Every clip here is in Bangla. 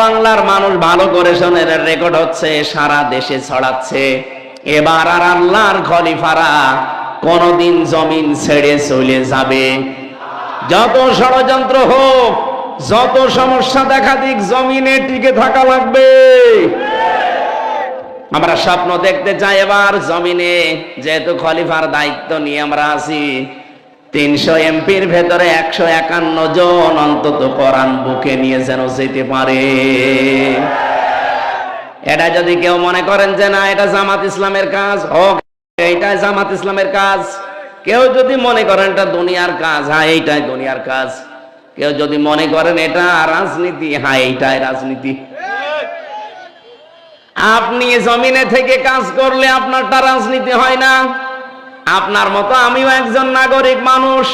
বাংলার মানুষ ভালো করে শোনেন, রেকর্ড হচ্ছে, সারা দেশে ছড়াচ্ছে। এবার আর আল্লাহর খলিফারা কোনদিন জমিন ছেড়ে চলে যাবে। যত ষড়যন্ত্র হোক, যত সমস্যা দেখা দিক, জমিনে টিকে থাকা লাগবে। আমরা স্বপ্ন দেখতে চাই এবার জমিনে, যেহেতু খলিফার দায়িত্ব নিয়ে আমরা আছি, 300 এমপির ভেতরে 151 জন অন্তত কোরআন বুকে নিয়ে যেন যেতে পারে। এটা যদি কেউ মনে করেন যে না এটা জামাত ইসলামের কাজ, হোক, এইটাই জামাত ইসলামের কাজ। কেউ যদি মনে করেন এটা দুনিয়ার কাজ, হ্যাঁ এইটাই দুনিয়ার কাজ। কেউ যদি মনে করেন এটা রাজনীতি, হ্যাঁ এইটাই রাজনীতি। আপনি জমিনে থেকে কাজ করলে আপনারটা রাজনীতি হয় না। আপনার মতো আমিও একজন নাগরিক মানুষ,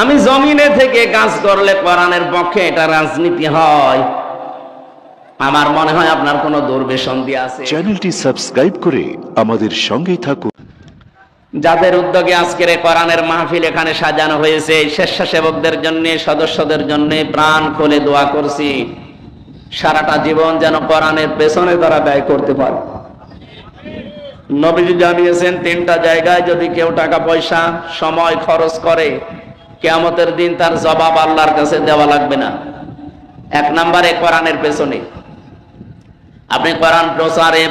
আমি জমিনে থেকে কাজ করলে কোরআনের পক্ষে এটা রাজনীতি হয়। আমার মনে হয় আপনার কোনো দুর্বিসন্ধি আছে। চ্যানেলটি সাবস্ক্রাইব করে আমাদের সঙ্গেই থাকুন। যাদের উদ্যোগে আজকের এই কোরআনের মাহফিল এখানে সাজানো হয়েছে, স্বেচ্ছাসেবকদের জন্য, সদস্যদের জন্য প্রাণ খুলে দোয়া করছি, সারাটা জীবন যেন কোরআনের পেছনে তারা ব্যয় করতে পারে। নবীজি জানিয়েছেন 3টা জায়গায় যদি কেউ টাকা পয়সা সময় খরচ করে, কিয়ামতের দিন তার জবাব আল্লাহর কাছে দেওয়া লাগবে না। 1 নম্বরে কোরআনের পেছনে। আপনি কোরআন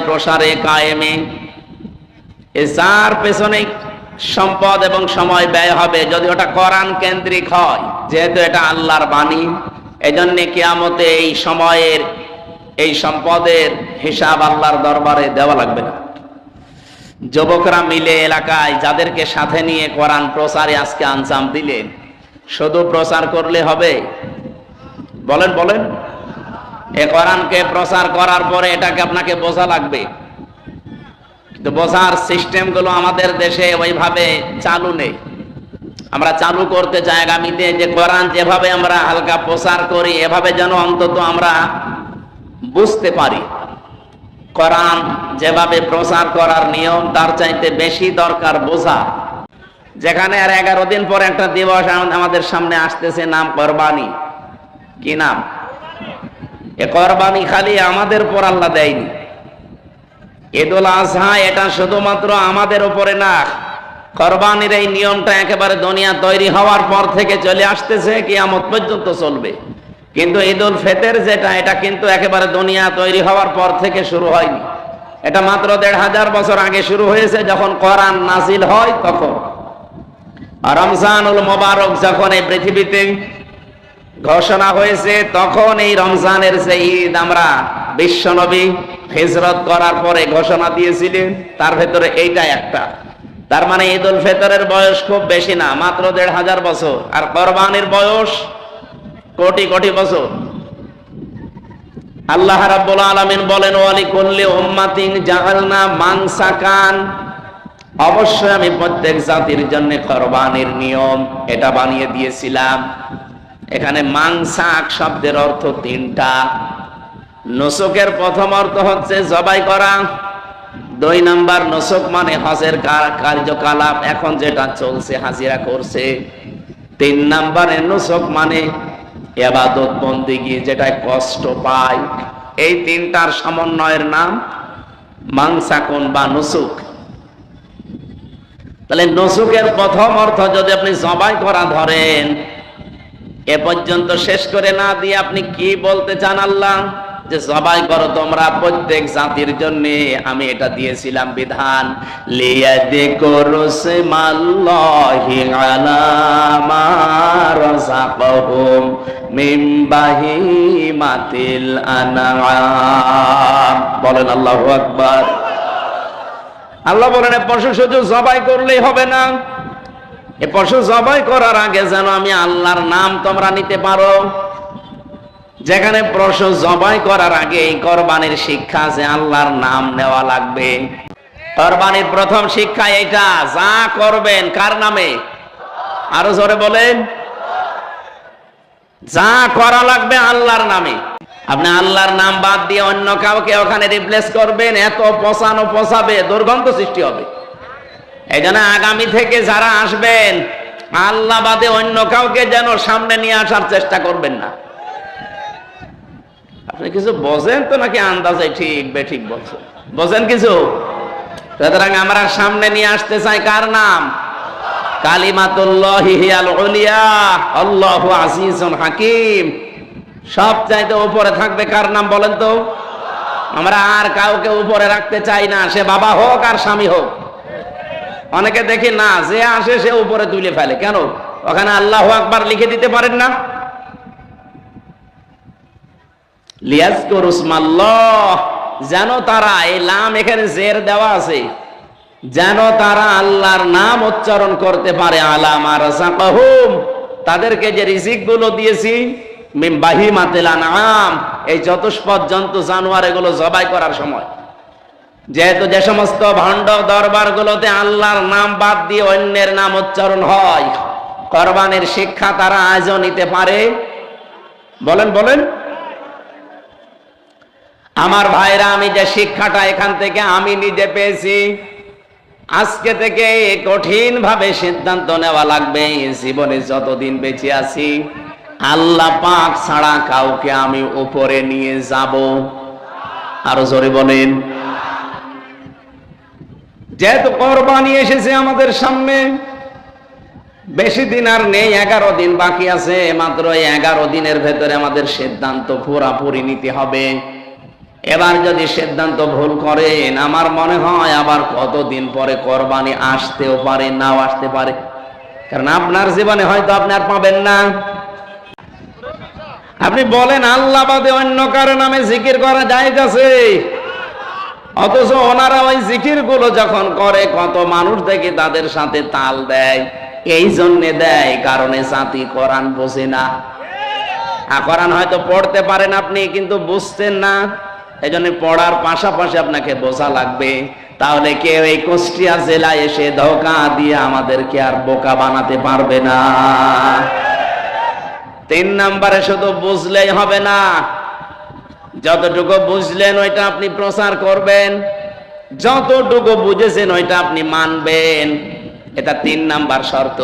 প্রসারে কায়েমে, এই যার পেছনে সম্পদ এবং সময় ব্যয় হবে, যদি ওটা কোরআন কেন্দ্রিক হয়, যেহেতু এটা আল্লাহর বাণী, এজন্য কিয়ামতে এই সময়ের, এই সম্পদের হিসাব আল্লাহর দরবারে দেওয়া লাগবে না। যুবকরা মিলে এলাকায় যাদেরকে সাথে নিয়ে কোরআন প্রচারে আজকে আঞ্জাম দিলেন, শুধু প্রচার করলে হবে? বলেন বলেন। এ কোরআনকে প্রচার করার পরে এটাকে আপনাকে বোঝা লাগবে, কিন্তু বোঝার সিস্টেমগুলো আমাদের দেশে ওইভাবে চালু নেই। আমরা চালু করতে চাই আগামীতে, যে কোরআন যেভাবে আমরা হালকা প্রচার করি, এভাবে যেন অন্তত আমরা বুঝতে পারি। কোরআন যেভাবে প্রচার করার নিয়ম, তার চাইতে বেশি দরকার বোঝা। যেখানে আর 11 দিন পর একটা দিবস আমাদের সামনে আসতেছে, নাম কোরবানি। কি নাম? এ কোরবানি খালি আমাদের উপর আল্লাহ দেয়নি। ঈদুল আজহা এটা শুধুমাত্র আমাদের উপরে না, কোরবানির এই নিয়মটা একেবারে দুনিয়া তৈরি হওয়ার পর থেকে চলে আসতেছে, কিয়ামত পর্যন্ত চলবে। কিন্তু ঈদুল ফিতর যেটা, এটা কিন্তু একেবারে দুনিয়া তৈরি হওয়ার পর থেকে শুরু হয়নি। এটা মাত্র 1500 বছর আগে শুরু হয়েছে, যখন কোরআন নাজিল হয় তখন। আর রমজানুল মুবারক যখন এই পৃথিবীতে ঘোষণা হয়েছে, তখন এই রমজানের যে ঈদ আমরা বিশ্বনবী হিজরত করার পরে ঘোষণা দিয়েছিলেন, তার ভেতরে এইটা একটা। তার মানে ঈদুল ফিতরের বয়স খুব বেশি না, মাত্র 1500 বছর। আর কোরবানির বয়স কোটি কোটি বছর। আল্লাহ রাব্বুল আলামিন বলেন, ওয়ালিকুল্লি উম্মাতিন জাআলনা মানসাকান, অবশ্যই আমি প্রত্যেক জাতির জন্য কোরবানির নিয়ম এটা বানিয়ে দিয়েছিলাম। এখানে মানসাক শব্দের অর্থ 3টা। নুসুকের প্রথম অর্থ হচ্ছে জবাই করা। 2 নাম্বার, নুসুক মানে হজের কার্যকলাপ, এখন যেটা চলছে, হাজিরা করছে। 3 নাম্বারে নুসুক মানে ইবাদত বন্দেগী, যেটায় কষ্ট পায়। এই 3টার সমন্বয়ের নাম মানসাকুন বা নুসুক। তাহলে নুসুকের প্রথম অর্থ যদি আপনি জবাই করা ধরেন, এ পর্যন্ত শেষ করে না দিয়ে আপনি কি বলতে চান আল্লাহ? যে জবাই করো তোমরা প্রত্যেক জাতির জন্য, আমি এটা দিয়েছিলাম বিধান। লিয়াযকুরুসমাল্লাহি আলা মা রাযাকাহুম মিন বাহিমাতিল আনআম। বলেন আল্লাহু আকবার। আল্লাহ বলেন, পশু শুধু জবাই করলেই হবে না, এ পশু জবাই করার আগে যেন আমি আল্লাহর নাম তোমরা নিতে পারো। যেখানে পশু জবাই করার আগে এই কোরবানির শিক্ষা আছে, আল্লাহর নাম নেওয়া লাগবে। কোরবানির প্রথম শিক্ষা এটা, যা করবেন কার নামে? আরো জোরে বলেন। যা করা লাগবে আল্লাহর নামে। আপনি আল্লাহর নাম বাদ দিয়ে অন্য কাউকে ওখানে রিপ্লেস করবেন, এত পচাবে, দুর্গন্ধ সৃষ্টি হবে। এই জন্য আগামী থেকে যারা আসবেন, আল্লাহ বাদে অন্য কাউকে যেন সামনে নিয়ে আসার চেষ্টা করবেন না। আপনি কিছু বোঝেন তো নাকি আন্দাজে ঠিক বেঠিক বলছেন? বোঝেন কিছু? সুতরাং আমরা সামনে নিয়ে আসতে চাই কার নাম? কালিমাতুল্লাহি হিয়াল উলিয়া, আল্লাহু আজিজুন হাকিম। সবচাইতে উপরে থাকবে কার নাম বলেন তো? আমরা আর কাউকে উপরে রাখতে চাই না, সে বাবা হোক আর স্বামী হোক। অনেকে দেখি না, যে আসে সে উপরে তুলে ফেলে। কেন? ওখানে আল্লাহু আকবার লিখে দিতে পারেন না? লিয়াজকুরুসমাল্লাহ, যেন তারা, এই লাম এখানে জের দেওয়া আছে, যেন তারা আল্লাহর নাম উচ্চারণ করতে পারে। আলা মা রাযাকাহুম, তাদেরকে যে রিজিক গুলো দিয়েছি, মিন বাহিমাতিল আনআম, এই চতুষ্পদ জন্তু জানোয়ার এগুলো জবাই করার সময়, যেহেতু যে সমস্ত ভণ্ড দরবার গুলোতে আল্লাহর নাম বাদ দিয়ে অন্যের নাম উচ্চারণ হয়, কোরবানির শিক্ষা তারা আজও নিতে পারে। বলেন বলেন। আমার ভাইরা, আমি যে শিক্ষাটা এখান থেকে আমি নিজে পেয়েছি, আজকে থেকে কঠিন ভাবে সিদ্ধান্ত নেওয়া লাগবে, জীবনে যতদিন বেঁচে আছি আল্লাহ পাক ছাড়া কাউকে আমি উপরে নিয়ে যাব। আরো জোরে বলেন। যেহেতু কোরবানি এসেছে আমাদের সামনে, বেশি দিন আর নেই, 11 দিন বাকি আছে। মাত্র 11 দিনের ভেতরে আমাদের সিদ্ধান্ত পুরাপুরি নিতে হবে। এবার যদি সিদ্ধান্ত ভুল করেন, আমার মনে হয় আবার কতদিন পরে কোরবানি আসতেও পারে, নাও আসতে পারে। কারণ আপনার জীবনে হয়তো আপনি আর পাবেন না। আপনি বলেন আল্লাহ বাদে অন্য কারো নামে জিকির করা জায়েজ আছে, অথচ ওনারা ওই জিকির গুলো যখন করে, কত মানুষ দেখি তাদের সাথে তাল দেয়। এই জন্য দেয় কারণে জাতি কোরআন বোঝে না। কোরআন হয়তো পড়তে পারেন আপনি, কিন্তু বুঝতেন না। এই জন্য পড়ার পাশাপাশি আপনাকে বোঝা লাগবে। তাহলে কেউ এই কুষ্টিয়া জেলায় এসে ধোঁকা দিয়ে আমাদেরকে আর বোকা বানাতে পারবে না। 3 নম্বরে শুধু বুঝলেই হবে না, যতটুকু বুঝলেন ওইটা আপনি প্রচার করবেন, যতটুকু বুঝেছেন ওইটা আপনি মানবেন। এটা 3 নাম্বার শর্ত।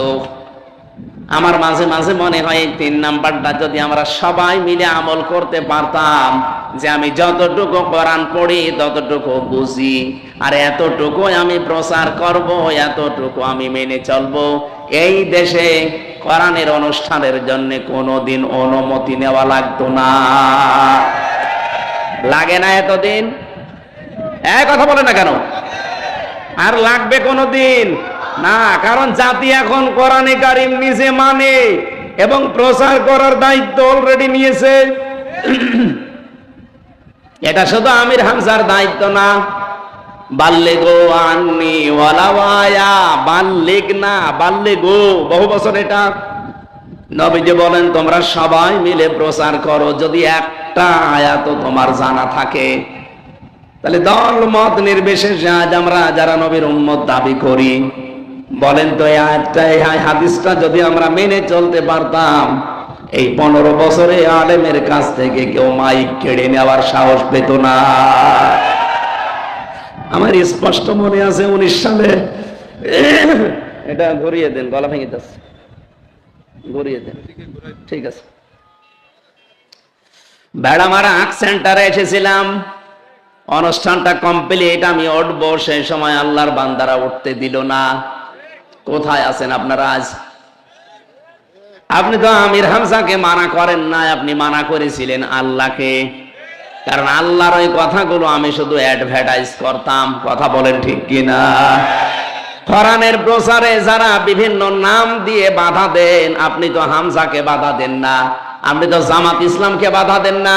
আমার মাঝে মাঝে মনে হয় এই 3 নাম্বারটা যদি আমরা সবাই মিলে আমল করতে পারতাম, যে আমি যতটুকু কোরআন পড়ি ততটুকু বুঝি, আর এতটুকু আমি প্রচার করব, এতটুকু আমি মেনে চলবো, এই দেশে কোরআনের অনুষ্ঠানের জন্য কোনোদিন অনুমতি নেওয়া লাগতো না। লাগে না এতদিন? কথা বলে না কেন? আর লাগবে কোনোদিন না, কারণ জাতি এখন কোরআনে কারীম নিজে মানে এবং প্রচার করার দায়িত্ব অলরেডি নিয়েছে। এটা শুধু আমির হামজার দায়িত্ব না। বাল্লিগু আন্নি ওয়ালাউ আয়া, বাল্লিগ না বাল্লিগু, বহু বছর এটা নবীজি বলেন তোমরা সবাই মিলে প্রচার করো। যদি একটা আয়াত তোমার জানা থাকে, তাহলে দল মত নির্বিশেষে আজ আমরা যারা নবীর উম্মত দাবি করি, বলেন তো এই আয়াতটা, এই হাদিসটা যদি আমরা মেনে চলতে পারতাম, এই 15 বছরে আলেমের কাছ থেকে কেউ মাইক কেড়ে নেওয়ার সাহস পেত না। আমার স্পষ্ট মনে আছে 19 সালে, এটা ঘুরিয়ে দেন, গলা ভেঙে যাচ্ছে, ঘুরিয়ে দেন, ঠিক আছে। বেড়ামারা আঁক সেন্টারে এসেছিলাম, অনুষ্ঠানটা কমপ্লিট, আমি উঠবো, সেই সময় আল্লাহর বান্দারা উঠতে দিল না। কোথায় আছেন আপনারা আজ? আপনি তো আমির হামজাকে মানা করেন না, আপনি মানা করেছিলেন আল্লাহকে। কারণ আল্লাহর ওই কথাগুলো আমি শুধু অ্যাডভার্টাইজ করতাম। কথা বলেন ঠিক কিনা? কোরআনের প্রচারে যারা বিভিন্ন নাম দিয়ে বাধা দেন, আপনি তো হামজাকে বাধা দেন না, আপনি তো জামাত ইসলামকে বাধা দেন না,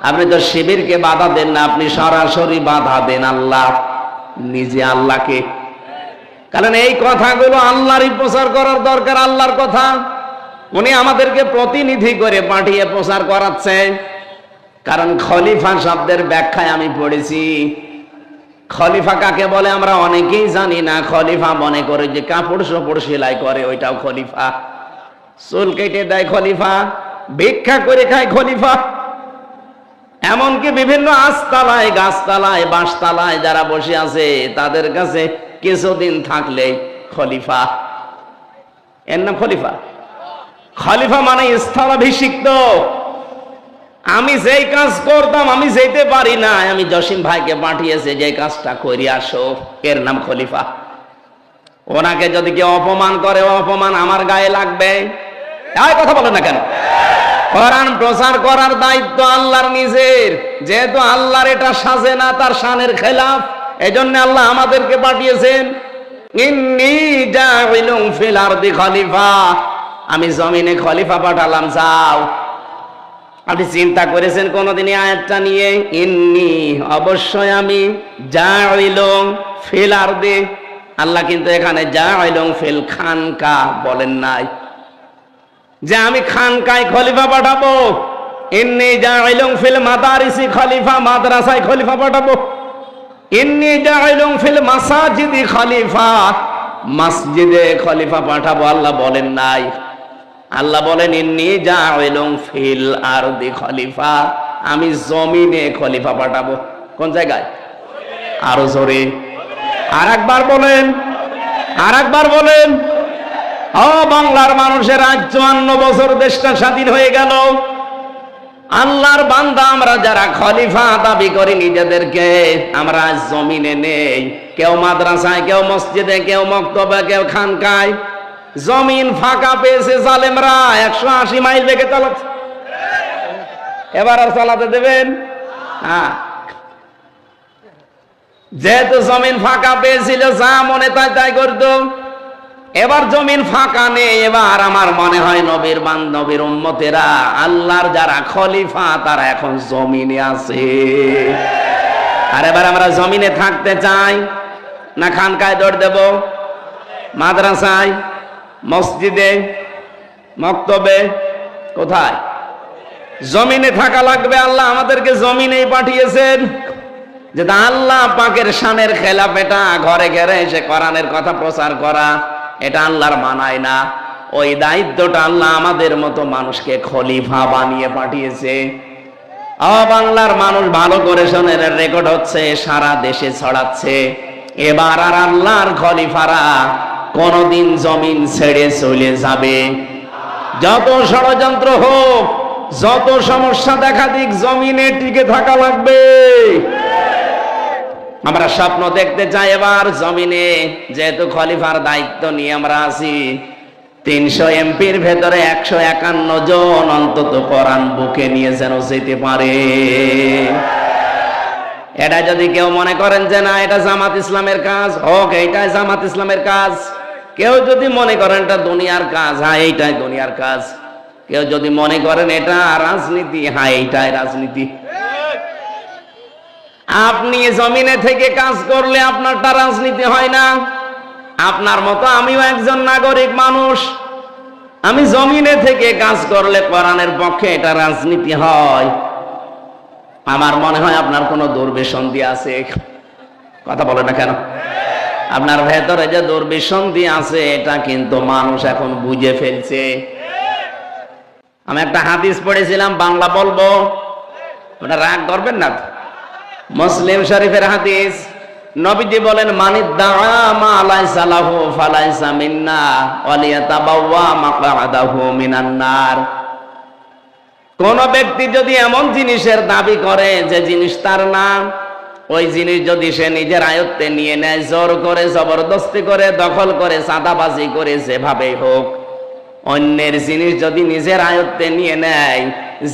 আপনি তো শিবিরকে বাধা দেন না, আপনি সরাসরি বাধা দেন আল্লাহ, নিজে আল্লাহকে। কারণ এই কথাগুলো আল্লাহরই প্রচার করার দরকার। আল্লাহর কথা উনি আমাদেরকে প্রতিনিধি করে পাঠিয়ে প্রচার করাচ্ছে। কারণ খলিফা শব্দের ব্যাখ্যায় আমি পড়েছি, খলিফা কাকে বলে আমরা অনেকেই জানি না। খলিফা মনে করে যে কাপড় চোপড় সেলাই করে ওইটাও খলিফা, চুল কেটে দেয় খলিফা, ভিক্ষা করে খায় খলিফা, এমনকি বিভিন্ন আস্তালায়, গাছতলায়, বাঁশতলায় যারা বসে আছে তাদের কাছে কিছুদিন থাকলে খলিফা, এর নাম খলিফা। খলিফা মানে স্থলাভিষিক্ত। আমি যেই কাজ করতাম আমি যেতে পারি না, আমি জসিম ভাইকে পাঠিয়েছে যে কাজটা করে আসো, এর নাম খলিফা। ওনাকে যদি কেউ অপমান করে, অপমান আমার গায়ে লাগবে। এই কথা বলে না কেন? কোরআন প্রচার করার দায়িত্ব আল্লাহর নিজের, যেহেতু আল্লাহর এটা সাজে না, তার শানের খেলাফ, এজন্য আল্লাহ আমাদেরকে পাঠিয়েছেন। ইন্নী জাইলুন ফিল আরদি খলিফা, আমি জমিনে খলিফা পাঠালাম, যাও। আপনি চিন্তা করেছেন কোনদিন এই আয়াতটা নিয়ে? ইন্নী, অবশ্যই আমি, জাইলুন ফিল আরদি, আল্লাহ কিন্তু এখানে জাইলুন ফিল খানকা বলেন নাই যে আমি খানকায় খলিফা পাঠাবো। ইন্নী জাইলুন ফিল মাদারিসি খলিফা, মাদ্রাসায় খলিফা পাঠাবো। ইন্নী জাইলুন ফিল মাসাজিদি খলিফা, মসজিদে খলিফা পাঠাবো আল্লাহ বলেন নাই। আল্লাহ বলেন ইন্নী জাইলুন ফিল আরদি খলিফা, আমি জমিনে খলিফা পাঠাবো। কোন জায়গায়? আরো জোরে আরেকবার বলেন, আরেকবার বলেন। ও বাংলার মানুষের, আজ 54 বছর দেশটা স্বাধীন হয়ে গেল। আল্লাহর বান্দা আমরা যারা খলিফা দাবি করি নিজেদেরকে, আমরা আজ জমিনে নেই। কেউ মাদ্রাসায়, কেউ মসজিদে, কেউ মক্তবে, কেউ খানকায়। জমিন ফাঁকা পেয়েছে জালেমরা, 180 মাইল বেগে চালাচ্ছে। এবার আর চালাতে দেবেন? হ্যাঁ, যেহেতু জমিন ফাঁকা পেয়েছিল, যা মনে তাই তাই করতো। এবার জমিন ফাঁকা নেই, এবার আমার মনে হয় নবীর বান্ধবীর উম্মতেরা, আল্লাহর যারা খলিফা, তারা এখন জমিনে আছে। আর এবার আমরা জমিনে থাকতে চাই না খানকায় দৌড় দেব? মাদ্রাসায়, মসজিদে, মক্তবে, কোথায়? জমিনে থাকা লাগবে। আল্লাহ আমাদেরকে জমিনেই পাঠিয়েছেন। যেটা আল্লাহ পাকের শানের খেলাফ, এটা ঘরে ঘরে এসে কোরআনের কথা প্রচার করা, এটা আল্লাহর মানায় না। ওই দায়িত্বটা আল্লাহ আমাদের মতো মানুষকে খলিফা বানিয়ে পাঠিয়েছে। বাংলার মানুষ ভালো করে শোনেন, রেকর্ড হচ্ছে, সারা দেশে ছড়াচ্ছে। এবার আর আল্লাহর খলিফারা কোনদিন জমিন ছেড়ে চলে যাবে। যত ষড়যন্ত্র হোক, যত সমস্যা দেখা দিক, জমিনে টিকে থাকা লাগবে। আমরা স্বপ্ন দেখতে চাই এবার জমিনে, যেহেতু খলিফার দায়িত্ব নিয়ে আমরা আছি। 300 এমপির ভেতরে 151 জন অন্তত কোরআন বুকে নিয়ে যেন যেতে পারে। এটা যদি কেউ মনে করেন যে না এটা জামাত ইসলামের কাজ, হোক, এইটাই জামাত ইসলামের কাজ। কেউ যদি মনে করেন এটা দুনিয়ার কাজ, হ্যাঁ এইটাই দুনিয়ার কাজ। কেউ যদি মনে করেন এটা রাজনীতি, হ্যাঁ এইটাই রাজনীতি। আপনি জমিনে থেকে কাজ করলে আপনারটা রাজনীতি হয় না। আপনার মতো আমিও একজন নাগরিক মানুষ, আমি জমিনে থেকে কাজ করলে কোরআনের পক্ষে এটা রাজনীতি হয়। আমার মনে হয় আপনার কোনো দুর্বিসন্ধি আছে। কথা বলে না কেন? আপনার ভেতরে যে দুর্বিসন্ধি আছে, এটা কিন্তু মানুষ এখন বুঝে ফেলছে। আমি একটা হাদিস পড়েছিলাম, বাংলা বলবো, ওটা রাগ করবেন না। মুসলিম শরীফের হাদিস, নবীজি বলেন মানিদ্দাআ মা লাইসা লাহু ফালাইসা মিন্না ওয়ালিয়াতাবাওয়া মাকআদাহু মিনান নার। কোন ব্যক্তি যদি এমন জিনিসের দাবি করে যে জিনিস তার না, ওই জিনিস যদি সে নিজের আয়ত্তে নিয়ে নেয়, জোর করে, জবরদস্তি করে, দখল করে, চাঁদাবাজি করে, যেভাবে হোক, অন্যের জিনিস যদি নিজের আয়ত্তে নিয়ে নেয়,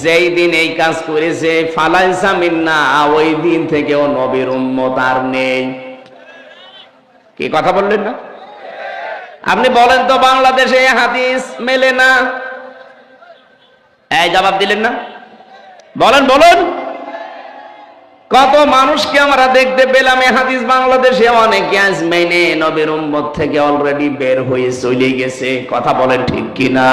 যেই দিন এই কাজ করেছে, ফালাইসা মিন্না, ওই দিন থেকেও নবীর উম্মত আর নেই। কি কথা বললেন না? আপনি বলেন তো বাংলাদেশে এই হাদিস মেলে না? এই জবাব দিলেন না? বলেন বলেন। কত মানুষকে আমরা দেখতে পেলাম এই হাদিস বাংলাদেশে, অনেকে আজ মেনে নবীর উম্মত থেকে অলরেডি বের হয়ে চলে গেছে। কথা বলেন ঠিক কিনা?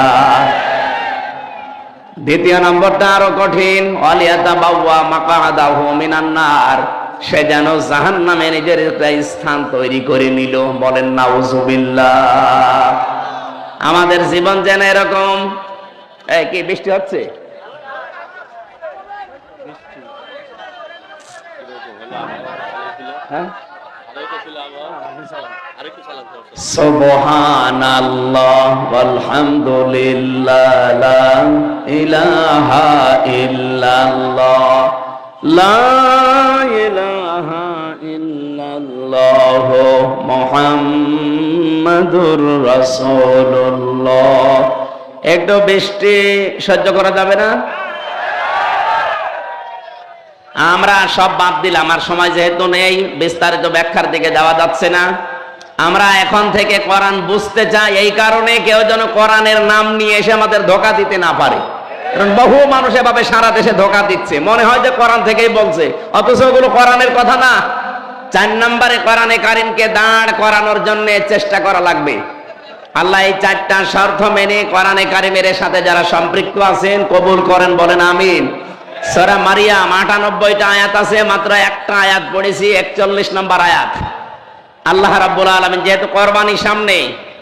দ্বিতীয় নম্বরটা আরো কঠিন, ওয়ালিয়াতাবাওয়া মাকআদাহু মিনান নার, সে যেন জাহান্নামে নিজের একটা স্থান তৈরি করে নিল। বলেন নাউজুবিল্লাহ। আমাদের জীবন যেন এরকম। এই কি বৃষ্টি হচ্ছে? হ্যাঁ, সুবহানাল্লাহ ওয়ালহামদুলিল্লাহ লা ইলাহা ইল্লাল্লাহ লা ইলাহা ইল্লাল্লাহ মুহাম্মাদুর রাসূলুল্লাহ। একটু বৃষ্টি সহ্য করা যাবে না? আমরা সব বাদ দিলাম, আর সময় যেহেতু নেই বিস্তারিত ব্যাখ্যার দিকে যাওয়া যাচ্ছে না। আমরা এখন থেকে কোরআন বুঝতে চাই, এই কারণে কেউ যেন কোরআনের নাম নিয়ে এসে আমাদের ধোঁকা দিতে না পারে। কারণ বহু মানুষ এভাবে সারা দেশে ধোঁকা দিচ্ছে, মনে হয় যে কোরআন থেকেই বলছে, অথচ ওগুলো কোরআনের কথা না। 4 নম্বরে কোরআনে কারিমকে দাঁড় করানোর জন্য চেষ্টা করা লাগবে। আল্লাহ এই 4টা শর্ত মেনে কোরআনে কারিমের সাথে যারা সম্পৃক্ত আছেন কবুল করেন, বলেন আমিন। সূরা মারিয়াম 98টা আয়াত আছে, মাত্র একটা আয়াত পড়েছি, 41 নম্বর আয়াত। আল্লাহ রাব্বুল আলামিন যেহেতু কোরবানি সামনে,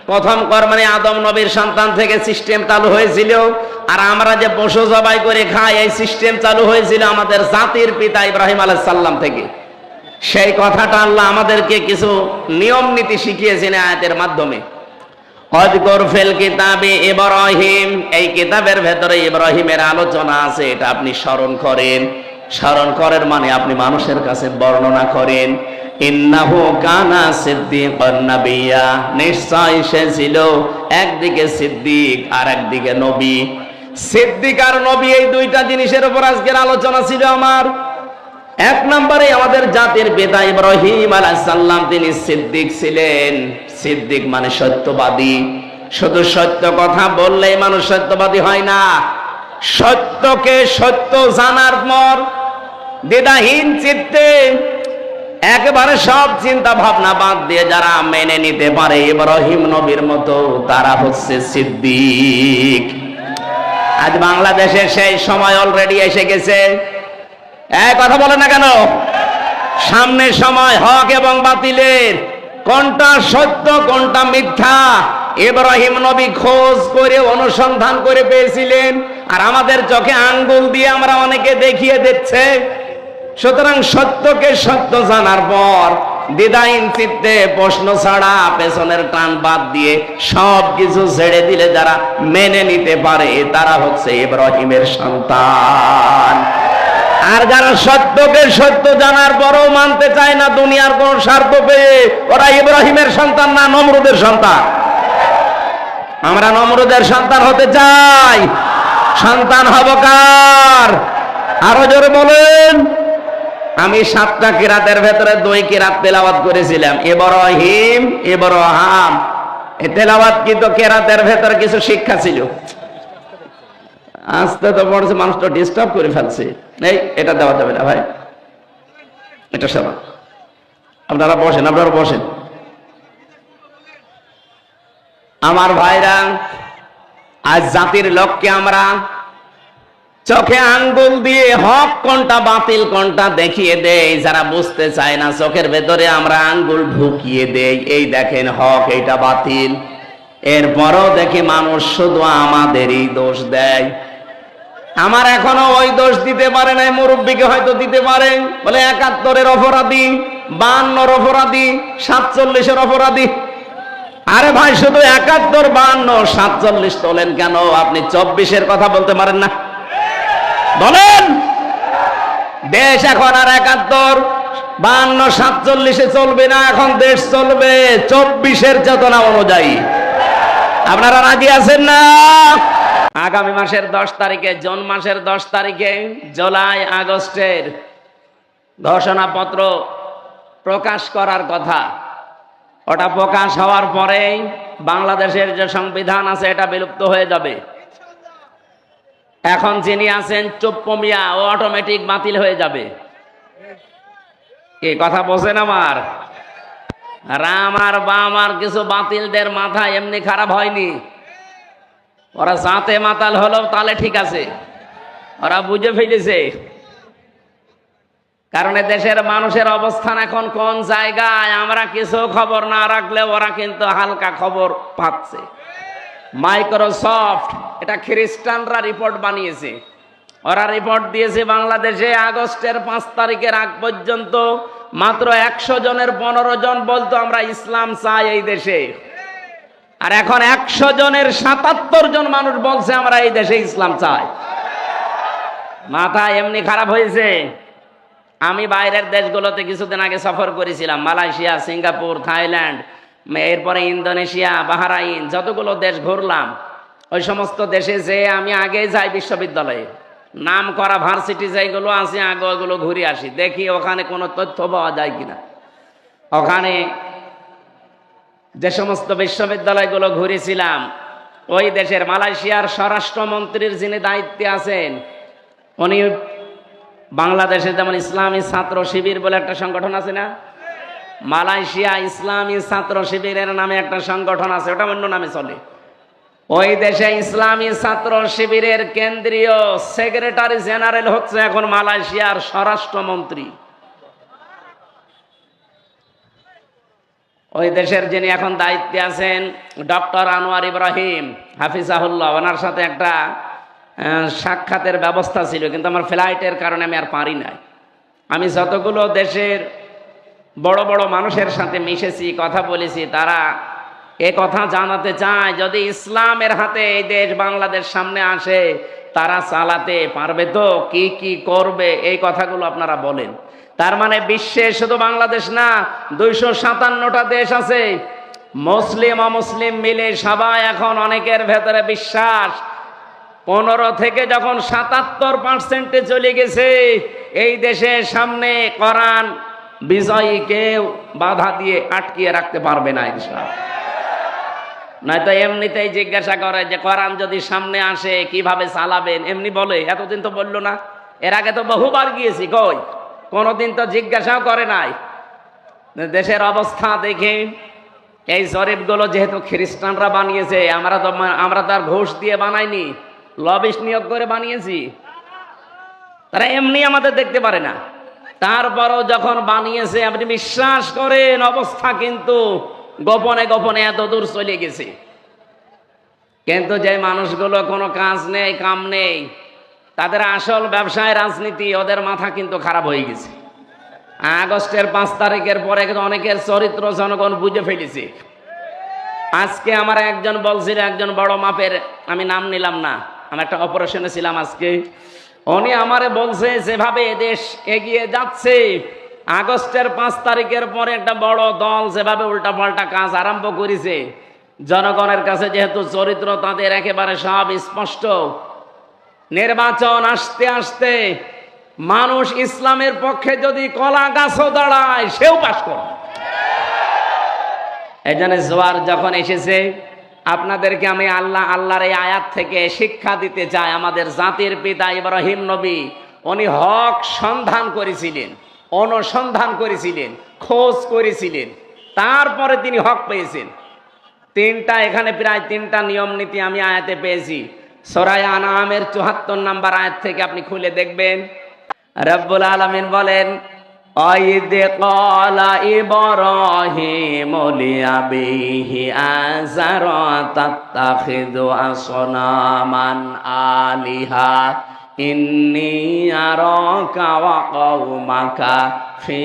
প্রথম কোরবানি আদম নবীর সন্তান থেকে সিস্টেম চালু হয়েছিল, আর আমরা যে পশু জবাই করে খাই এই সিস্টেম চালু হয়েছিল আমাদের জাতির পিতা ইব্রাহিম আলাইহিস সালাম থেকে। সেই কথাটা আল্লাহ আমাদেরকে কিছু নিয়ম নীতি শিখিয়েছেন আয়াতের মাধ্যমে। অযকর ফিল কিতাবে ইব্রাহিম, এই কিতাবের ভেতরে ইব্রাহিমের আলোচনা আছে, এটা আপনি স্মরণ করেন। স্মরণ করেন মানে আপনি মানুষের কাছে বর্ণনা করেন। ইন্নাহু কানা সিদ্দিকান নাবিয়্যা, নিশ্চয় সে ছিল একদিকে সিদ্দিক আর একদিকে নবী। সিদ্দিক আর নবী এই দুইটা জিনিসের উপর আজকের আলোচনা ছিল আমার। 1 নম্বরে আমাদের জাতির পিতা ইব্রাহিম আলাইহিস সালাম, তিনি সিদ্দিক ছিলেন। সিদ্দিক মানে সত্যবাদী। শুধু সত্য কথা বললেই মানুষ সত্যবাদী হয় না, সত্যকে সত্য জানার পর দ্বিধাহীন চিত্তে একেবারে সব চিন্তা ভাবনা বাদ দিয়ে যারা মেনে নিতে পারে ইব্রাহিম নবীর মতো, তারা হচ্ছে সিদ্দিক। আজ বাংলাদেশের সেই সময় অলরেডি এসে গেছে। কথা বলে না কেন? সামনে সময় হক এবং বাতিলের, কোনটা সত্য কোনটা মিথ্যা ইব্রাহিম নবী খোঁজ করে অনুসন্ধান করে পেয়েছিলেন, আর আমাদের চোখে আঙ্গুল দিয়ে আমরা অনেকে দেখিয়ে দিচ্ছে। সুতরাং সত্যকে সত্য জানার পর দ্বিধাহীন চিত্তে প্রশ্ন ছাড়া পেছনের টান বাদ দিয়ে সব কিছু ছেড়ে দিলে যারা মেনে নিতে পারে তারা হচ্ছে ইব্রাহিমের সন্তান। আর যারা সত্যকে সত্য জানার পরও মানতে চায় না দুনিয়ার কোন স্বার্থ পেয়ে, ওরা ইব্রাহিমের সন্তান না নমরুদের সন্তান। আমরা নমরুদের সন্তান হতে চাই। সন্তান হব কার? আরো জোরে বলেন। আমি 7টা কিরাতের ভেতরে 2 কিরাত তেলাওয়াত করেছিলাম, ইব্রাহিম ইব্রাহাম। এই তেলাওয়াত কিন্তু কিরাতের ভেতরে কিছু শিক্ষা ছিল। আস্তে তো পড়ছে, মানুষ তো ডিস্টার্ব করে ফেলছে। এই এটা দেওয়া যাবে না ভাই, এটা শোনা। আপনারা বসেন, আপনারা বসেন। আমার ভাইরা, আজ জাতির লক্ষ্যে আমরা চোখে আঙ্গুল দিয়ে হক কোনটা বাতিল কোনটা দেখিয়ে দেই। যারা বুঝতে চায় না চোখের ভেতরে আমরা আঙ্গুল ঢুকিয়ে দেই, এই দেখেন হক এইটা বাতিল। এরপরও দেখি মানুষ শুধু আমাদেরই দোষ দেয়। আমার এখনো ওই দোষ দিতে পারে নাই, মুরব্বীকে হয়তো দিতে পারে, বলে 71-এর অপরাধী, 52-র অপরাধী, 47-এর অপরাধী। আরে ভাই, শুধু 71, 52, 47 তোলেন কেন? আপনি 24-এর কথা বলতে পারেন না? বলেন। দেশ এখন আর 71, 52, 47-এ চলবে না, এখন দেশ চলবে 24-এর চেতনা অনুযায়ী। আপনারা রাজি আছেন না? আগামী মাসের 10 তারিখে, জুন মাসের 10 তারিখে জুলাই আগস্টের ঘোষণাপত্র প্রকাশ করার কথা। ওটা প্রকাশ হওয়ার পরেই বাংলাদেশের যে সংবিধান আছে এটা বিলুপ্ত হয়ে যাবে। এখন যিনি আছেন চুপ্পু মিয়া, ও অটোমেটিক বাতিল হয়ে যাবে। এই কথা বোঝেন আমার? রাম আর বাম আর কিছু বাতিলদের মাথা এমনি খারাপ হয়নি, ওরা জাতে মাতাল হলো তাহলে ঠিক আছে, ওরা বুঝে ফেলেছে। কারণ দেশের মানুষের অবস্থান এখন কোন জায়গায় আমরা কিছু খবর না রাখলে ওরা কিন্তু হালকা খবর পাচ্ছে। মাইক্রোসফট, এটা খ্রিস্টানরা রিপোর্ট বানিয়েছে, ওরা রিপোর্ট দিয়েছে বাংলাদেশে আগস্টের 5 তারিখের আগ পর্যন্ত মাত্র 100 জনের 15 জন বলতো আমরা ইসলাম চাই এই দেশে, আর এখন 100 জনের 77 জন মানুষ বলছে আমরা এই দেশে ইসলাম চাই। মাথা এমনি খারাপ হয়েছে। আমি বাইরের দেশগুলোতে কিছুদিন আগে সফর করেছিলাম, মালয়েশিয়া, সিঙ্গাপুর, থাইল্যান্ড, এরপরে ইন্দোনেশিয়া, বাহরাইন, যতগুলো দেশ ঘুরলাম, ওই সমস্ত দেশে যে আমি আগে যাই বিশ্ববিদ্যালয়ে, নাম করা ভার্সিটি যেগুলো আছে আগে ওগুলো ঘুরে আসি, দেখি ওখানে কোনো তথ্য পাওয়া যায় কিনা। ওখানে যে সমস্ত বিশ্ববিদ্যালয়গুলো ঘুরেছিলাম, ওই দেশের মালয়েশিয়ার স্বরাষ্ট্রমন্ত্রীর যিনি দায়িত্বে আছেন, উনি বাংলাদেশে যেমন ইসলামী ছাত্র শিবির বলে একটা সংগঠন আছে না, মালয়েশিয়া ইসলামী ছাত্র শিবিরের নামে একটা সংগঠন আছে, ওটা অন্য নামে চলে। ওই দেশে ইসলামী ছাত্র শিবিরের কেন্দ্রীয় সেক্রেটারি জেনারেল হচ্ছে এখন মালয়েশিয়ার স্বরাষ্ট্রমন্ত্রী। ওই দেশের যিনি এখন দায়িত্বে আছেন ডক্টর আনোয়ার ইব্রাহিম হাফিজাহুল্লাহ, ওনার সাথে একটা সাক্ষাতের ব্যবস্থা ছিল, কিন্তু আমার ফ্লাইটের কারণে আমি আর পারি নাই। আমি যতগুলো দেশের বড় বড় মানুষের সাথে মিশেছি, কথা বলেছি, তারা এ কথা জানাতে চায় যদি ইসলামের হাতে এই দেশ বাংলাদেশ সামনে আসে তারা চালাতে পারবে তো, কি কি করবে, এই কথাগুলো আপনারা বলেন। তার মানে বিশ্বে শুধু বাংলাদেশ না, 257টা দেশ আছে, মুসলিম অমুসলিম মিলে সবাই এখন অনেকের ভেতরে বিশ্বাস 15 থেকে যখন 77% চলে গেছে, এই দেশের সামনে কোরআন বিজয়ী কেউ বাধা দিয়ে আটকিয়ে রাখতে পারবে না ইনশাআল্লাহ। নয়তো এমনিতেই জিজ্ঞাসা করে যে কোরআন যদি সামনে আসে কিভাবে চালাবেন, এমনি বলে, এতদিন তো বললো না, এর আগে তো বহুবার গিয়েছি, কই কোনোদিন তো জিজ্ঞাসাও করে নাই। দেশের অবস্থা দেখে এই জরিপগুলো যেহেতু খ্রিস্টানরা বানিয়েছে, আমরা তো আর ঘুষ দিয়ে বানাইনি, লবিস্ট নিয়োগ করে বানিয়েছি, তারা এমনি আমাদের দেখতে পারে না। তারপরও যখন বানিয়েছে, আপনি বিশ্বাস করেন অবস্থা কিন্তু গোপনে গোপনে এত দূর চলে গেছে। কিন্তু যে মানুষগুলো কোনো কাজ নেই, কাম নেই, তাদের আসল ব্যবসায় রাজনীতি, ওদের মাথা কিন্তু খারাপ হয়ে গেছে। আগস্টের 5 তারিখের পরে কিন্তু অনেকের চরিত্র জনগণ বুঝে ফেলেছে। আজকে আমার একজন বলছিল, একজন বড় মাপের, আমি নাম নিলাম না, আমি একটা অপারেশনে ছিলাম আজকে, উনি আমারে বলছে যেভাবে দেশ এগিয়ে যাচ্ছে, আগস্টের 5 তারিখের পরে একটা বড় দল যেভাবে উল্টাপাল্টা কাজ আরম্ভ করেছে, জনগণের কাছে যেহেতু চরিত্র তাদের একেবারে সব স্পষ্ট, নির্বাচন আসতে আসতে মানুষ ইসলামের পক্ষে যদি কলা গাছও দাঁড়ায় সেও পাস করে। এই জন্য জোয়ার যখন এসেছে, আপনাদেরকে আমি আল্লাহর এই আয়াত থেকে শিক্ষা দিতে চাই। আমাদের জাতির পিতা ইব্রাহিম নবী, উনি হক সন্ধান করেছিলেন, অনুসন্ধান করেছিলেন, খোঁজ করেছিলেন, তারপরে তিনি হক পেয়েছেন। এখানে প্রায় 3টা নিয়ম নীতি আমি আয়াতে পেয়েছি। সূরা আনআমের 74 নম্বর আয়াত থেকে আপনি খুলে দেখবেন, রব্বুল আলামিন বলেন, ওয়াইদ ক্বালা ইব্রাহিমু লিআবিহি আযারা তাত্তাখিযু আসনামান আলিহা ইন্নী আরাকা ওয়া কওমাকা ফি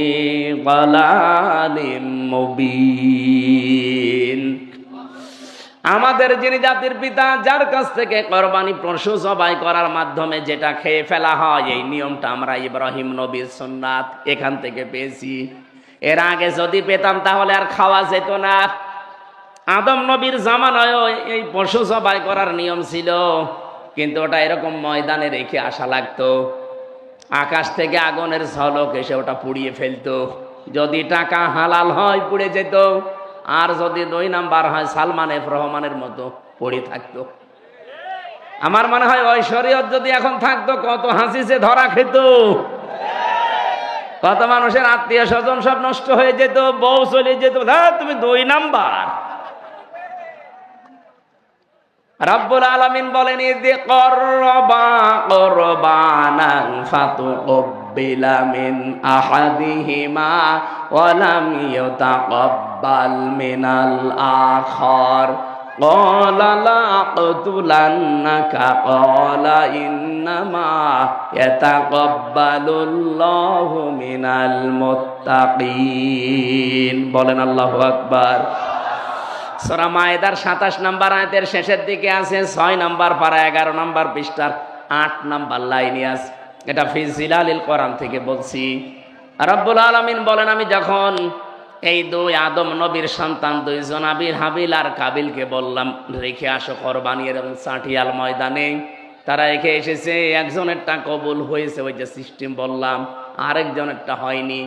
যালালিম মুবিন। আমাদের যিনি জাতির পিতা, যার কাছ থেকে কোরবানি পশু জবাই করার মাধ্যমে যেটা খেয়ে ফেলা হয়, এই নিয়মটা আমরা ইব্রাহিম নবীর সুন্নাত এখান থেকে পেয়েছি। এর আগে যদি পেতাম তাহলে আর খাওয়া যেত না। আদম নবীর জামানায়ও এই পশু জবাই করার নিয়ম ছিল, কিন্তু ওটা এরকম ময়দানে রেখে আসা লাগতো, আকাশ থেকে আগুনের ঝলক এসে ওটা পুড়িয়ে ফেলতো। যদি টাকা হালাল হয় পুড়ে যেত, আর যদি 2 নাম্বার হয় সালমান এফ রহমানের মতো পড়ে থাকতো। আমার মনে হয় ওই শরীয়ত যদি এখন থাকতো, কত হাসিছে ধরা খেত, কত মানুষের আত্মীয় স্বজন সব নষ্ট হয়ে যেত, বউ চলে যেত, তুমি 2 নাম্বার। রব্বুল আলামিন বলেন, ইযি ক্বাররাবা কুরবানান ফাতুকবিলা মিন আহাদিহিমা ওয়া লাম ইউতাকাব্বাল মিনাল আখার قال لأقتلنك قال إنما يتقبل الله من المتقين বলেন আল্লাহু আকবার। সূরা মায়েদার ২৭ নম্বর আয়াতের শেষের দিকে আছে, ৬ নম্বর পারা ১১ নম্বর পৃষ্ঠার ৮ নম্বর লাইনে আছে। এটা ফি জিলালিল কোরআন থেকে বলছি। রব্বুল আলামিন বলেন, আমি যখন এই দুই আদম নবীর সন্তান দুইজন হাবিল আর কাবিলকে বললাম রেখে আসো কোরবানির এবং চাটিয়াল ময়দানে, তারা রেখে এসেছে। একজনেরটা কবুল হয়েছে, ওই যে সিস্টেম বললাম, আরেকজনেরটা হয়নি।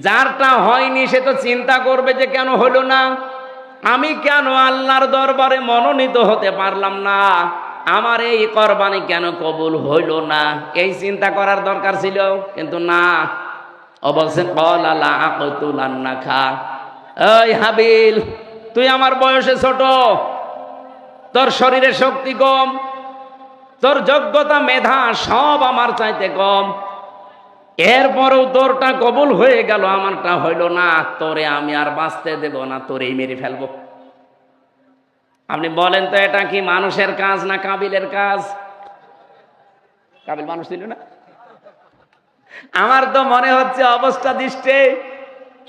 যারটা হয়নি সে তো চিন্তা করবে যে কেন হলো না, আমি কেন আল্লাহর দরবারে মনোনীত হতে পারলাম না, আমার এই কোরবানি কেন কবুল হইল না, এই চিন্তা করার দরকার ছিল। কিন্তু না, ও বলছেন ক্বালা লা আक़তুলান্নাকা, এই হাবিল তুই আমার বয়সে ছোট, তোর শরীরে শক্তি কম, তোর যোগ্যতা মেধা সব আমার চাইতে কম, এরপরেও তোরটা কবুল হয়ে গেল, আমারটা হইল না, তোরে আমি আর বাঁচতে দেব না, তোরেই মেরে ফেলবো। আপনি বলেন তো এটা কি মানুষের কাজ না কাবিলের কাজ? কাবিল মানুষ ছিল না? আমার তো মনে হচ্ছে অবস্থা দৃষ্টে